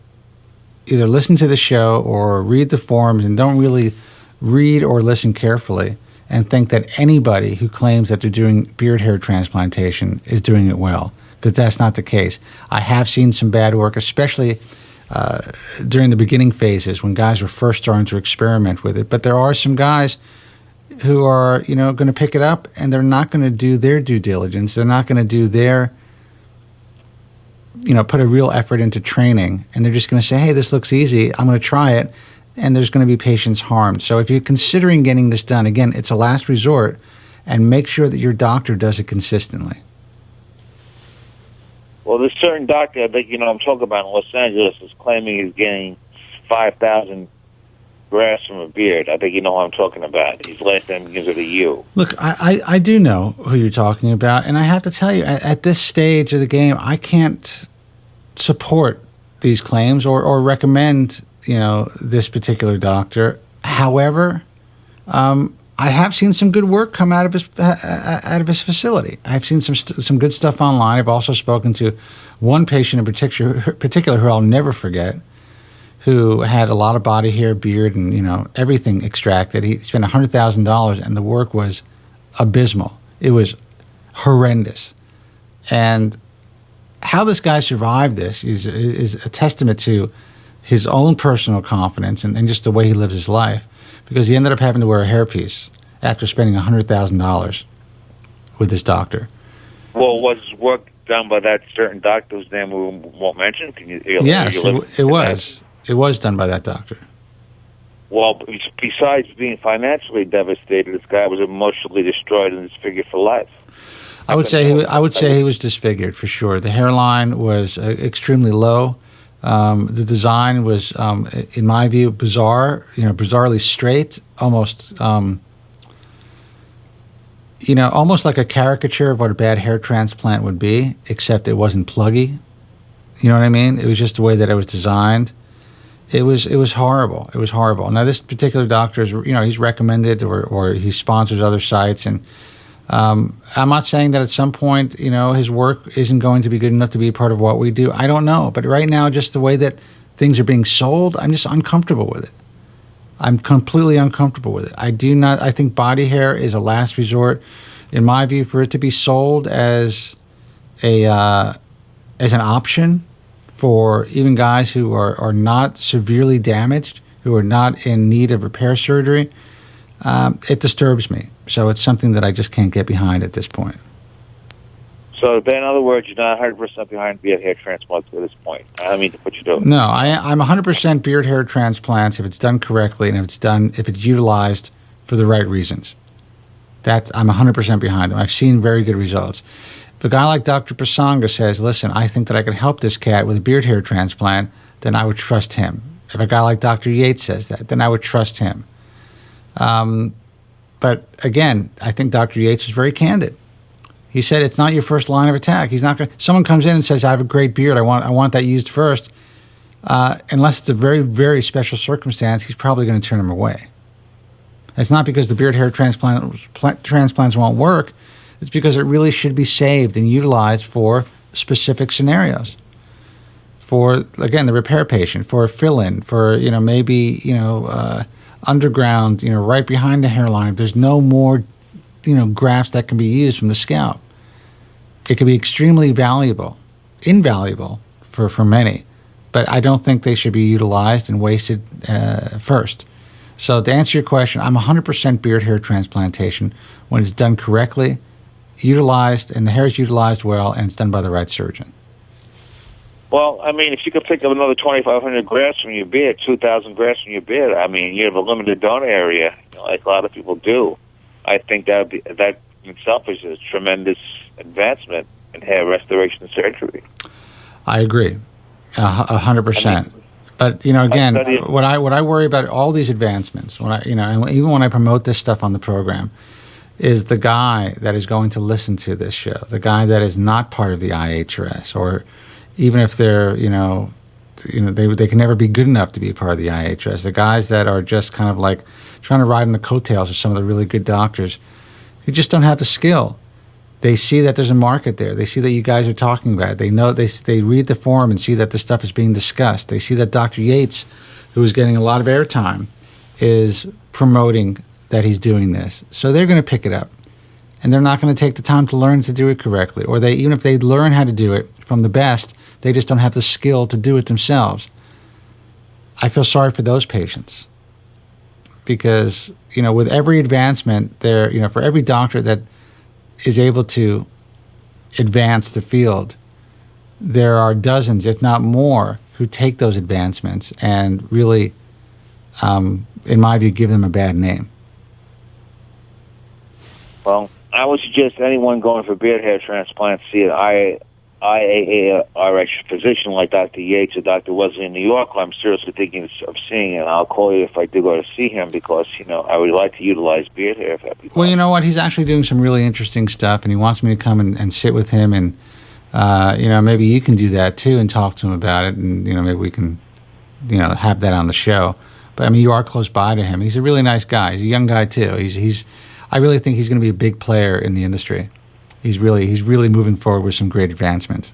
either listen to the show or read the forums and don't really read or listen carefully and think that anybody who claims that they're doing beard hair transplantation is doing it well, because that's not the case. I have seen some bad work, especially during the beginning phases when guys were first starting to experiment with it. But there are some guys who are, going to pick it up, and they're not going to do their due diligence. They're not going to do their, put a real effort into training, and they're just going to say, hey, this looks easy, I'm going to try it, and there's going to be patients harmed. So if you're considering getting this done, again, it's a last resort, and make sure that your doctor does it consistently. Well, this certain doctor, I think, I'm talking about in Los Angeles, is claiming he's getting 5,000 grafts from a beard. I think you know what I'm talking about. His last name begins with a U. Look, I do know who you're talking about, and I have to tell you, at this stage of the game, I can't support these claims or recommend, this particular doctor. However, I have seen some good work come out of his facility. I've seen some good stuff online. I've also spoken to one patient in particular who I'll never forget, who had a lot of body hair, beard, and everything extracted. He spent $100,000, and the work was abysmal. It was horrendous. And how this guy survived this is a testament to his own personal confidence and just the way he lives his life, because he ended up having to wear a hairpiece after spending $100,000 with this doctor. Well, was work done by that certain doctor whose name we won't mention? Yes, it was. It was done by that doctor. Well, besides being financially devastated, this guy was emotionally destroyed and disfigured for life. I would say he was disfigured for sure. The hairline was extremely low. The design was, in my view, bizarre. Bizarrely straight, almost, almost like a caricature of what a bad hair transplant would be, except it wasn't pluggy. You know what I mean? It was just the way that it was designed. It was horrible. It was horrible. Now, this particular doctor is, he's recommended or he sponsors other sites, and I'm not saying that at some point, his work isn't going to be good enough to be a part of what we do. I don't know. But right now, just the way that things are being sold, I'm just uncomfortable with it. I'm completely uncomfortable with it. I think body hair is a last resort, in my view, for it to be sold as an option for even guys who are not severely damaged, who are not in need of repair surgery. It disturbs me. So it's something that I just can't get behind at this point. So, in other words, you're not 100% behind beard hair transplants at this point. I don't mean to put you down. No, I'm 100% beard hair transplants if it's done correctly and if it's utilized for the right reasons. I'm 100% behind them. I've seen very good results. If a guy like Dr. Pasanga says, listen, I think that I can help this cat with a beard hair transplant, then I would trust him. If a guy like Dr. Yates says that, then I would trust him. But again, I think Dr. Yates is very candid. He said it's not your first line of attack. He's not going. Someone comes in and says, "I have a great beard. I want that used first." Unless it's a very, very special circumstance, he's probably going to turn him away. It's not because the beard hair transplants won't work. It's because it really should be saved and utilized for specific scenarios. For, again, the repair patient, for a fill-in, for maybe underground, right behind the hairline. If there's no more, grafts that can be used from the scalp, it can be extremely invaluable for many. But I don't think they should be utilized and wasted first. So to answer your question, I'm 100% beard hair transplantation when it's done correctly, utilized, and the hair is utilized well, and it's done by the right surgeon. Well, I mean, if you could pick up another 2,500 grafts from your beard, 2,000 grafts from your beard, I mean, you have a limited donor area, like a lot of people do. I think that in itself is a tremendous advancement in hair restoration surgery. I agree, 100%. But again, what I worry about all these advancements, and even when I promote this stuff on the program, is the guy that is going to listen to this show, the guy that is not part of the IHRS, or even if they're they can never be good enough to be a part of the IHS. The guys that are just kind of like trying to ride on the coattails of some of the really good doctors who just don't have the skill. They see that there's a market there. They see that you guys are talking about it. They know they read the forum and see that the stuff is being discussed. They see that Dr. Yates, who is getting a lot of airtime, is promoting that he's doing this. So they're going to pick it up. And they're not going to take the time to learn to do it correctly. Or even if they learn how to do it from the best, they just don't have the skill to do it themselves. I feel sorry for those patients. Because, with every advancement there, for every doctor that is able to advance the field, there are dozens, if not more, who take those advancements and really, in my view, give them a bad name. Well, I would suggest anyone going for beard hair transplant see an IAARH physician like Dr. Yates or Dr. Wesley in New York, who I'm seriously thinking of seeing, and I'll call you if I do go to see him because, I would like to utilize beard hair. Well, you know what? He's actually doing some really interesting stuff, and he wants me to come and sit with him, and, maybe you can do that too and talk to him about it, and, maybe we can, have that on the show. But, you are close by to him. He's a really nice guy. He's a young guy too. I really think he's going to be a big player in the industry. He's really moving forward with some great advancements.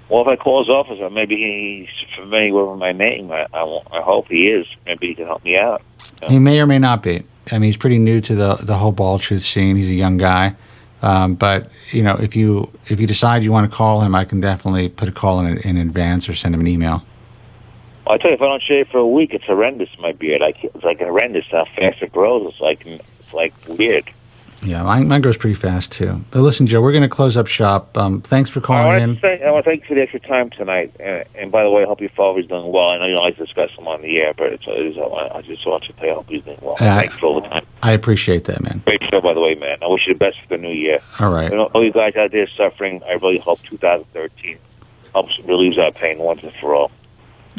Well, if I call his office, maybe he's familiar with my name. I hope he is. Maybe he can help me out. He may or may not be. He's pretty new to the whole ball truth scene. He's a young guy. But, if you decide you want to call him, I can definitely put a call in advance or send him an email. Well, I tell you, if I don't shave for a week, it's horrendous, my beard. It's like horrendous how fast it grows. It's like weird. Yeah, mine grows pretty fast, too. But listen, Joe, we're going to close up shop. Thanks for calling in. I want to thank you for the extra time tonight. And by the way, I hope your father's doing well. I know you don't like to discuss him on the air, but I just want you to say I hope he's doing well. Thanks for all the time. I appreciate that, man. Great show, by the way, man. I wish you the best for the new year. All right. All you guys out there suffering, I really hope 2013 helps relieve our pain once and for all.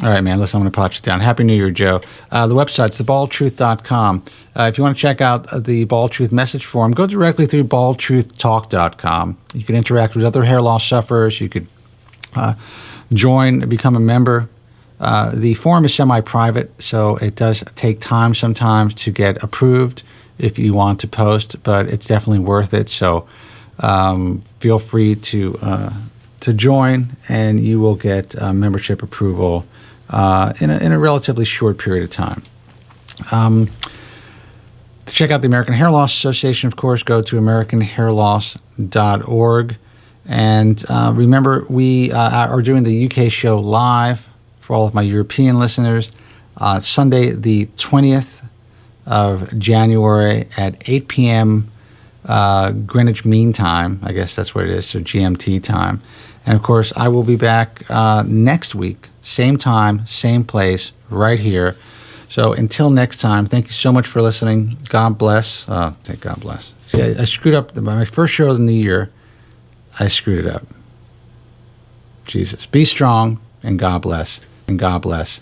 All right, man. Listen, I'm going to pot you down. Happy New Year, Joe. The website's thebaldtruth.com. If you want to check out the Bald Truth message forum, go directly through baldtruthtalk.com. You can interact with other hair loss sufferers. You could join, become a member. The forum is semi-private, so it does take time sometimes to get approved if you want to post, but it's definitely worth it. So feel free to join, and you will get membership approval in a relatively short period of time. To check out the American Hair Loss Association, of course, go to americanhairloss.org. And remember, we are doing the UK show live for all of my European listeners. Sunday, the 20th of January at 8 p.m. Greenwich Mean Time. I guess that's what it is, so GMT time. And, of course, I will be back next week, same time, same place, right here. So until next time, thank you so much for listening. God bless. Thank God bless. See, I screwed up my first show of the new year. I screwed it up. Jesus. Be strong, and God bless. And God bless.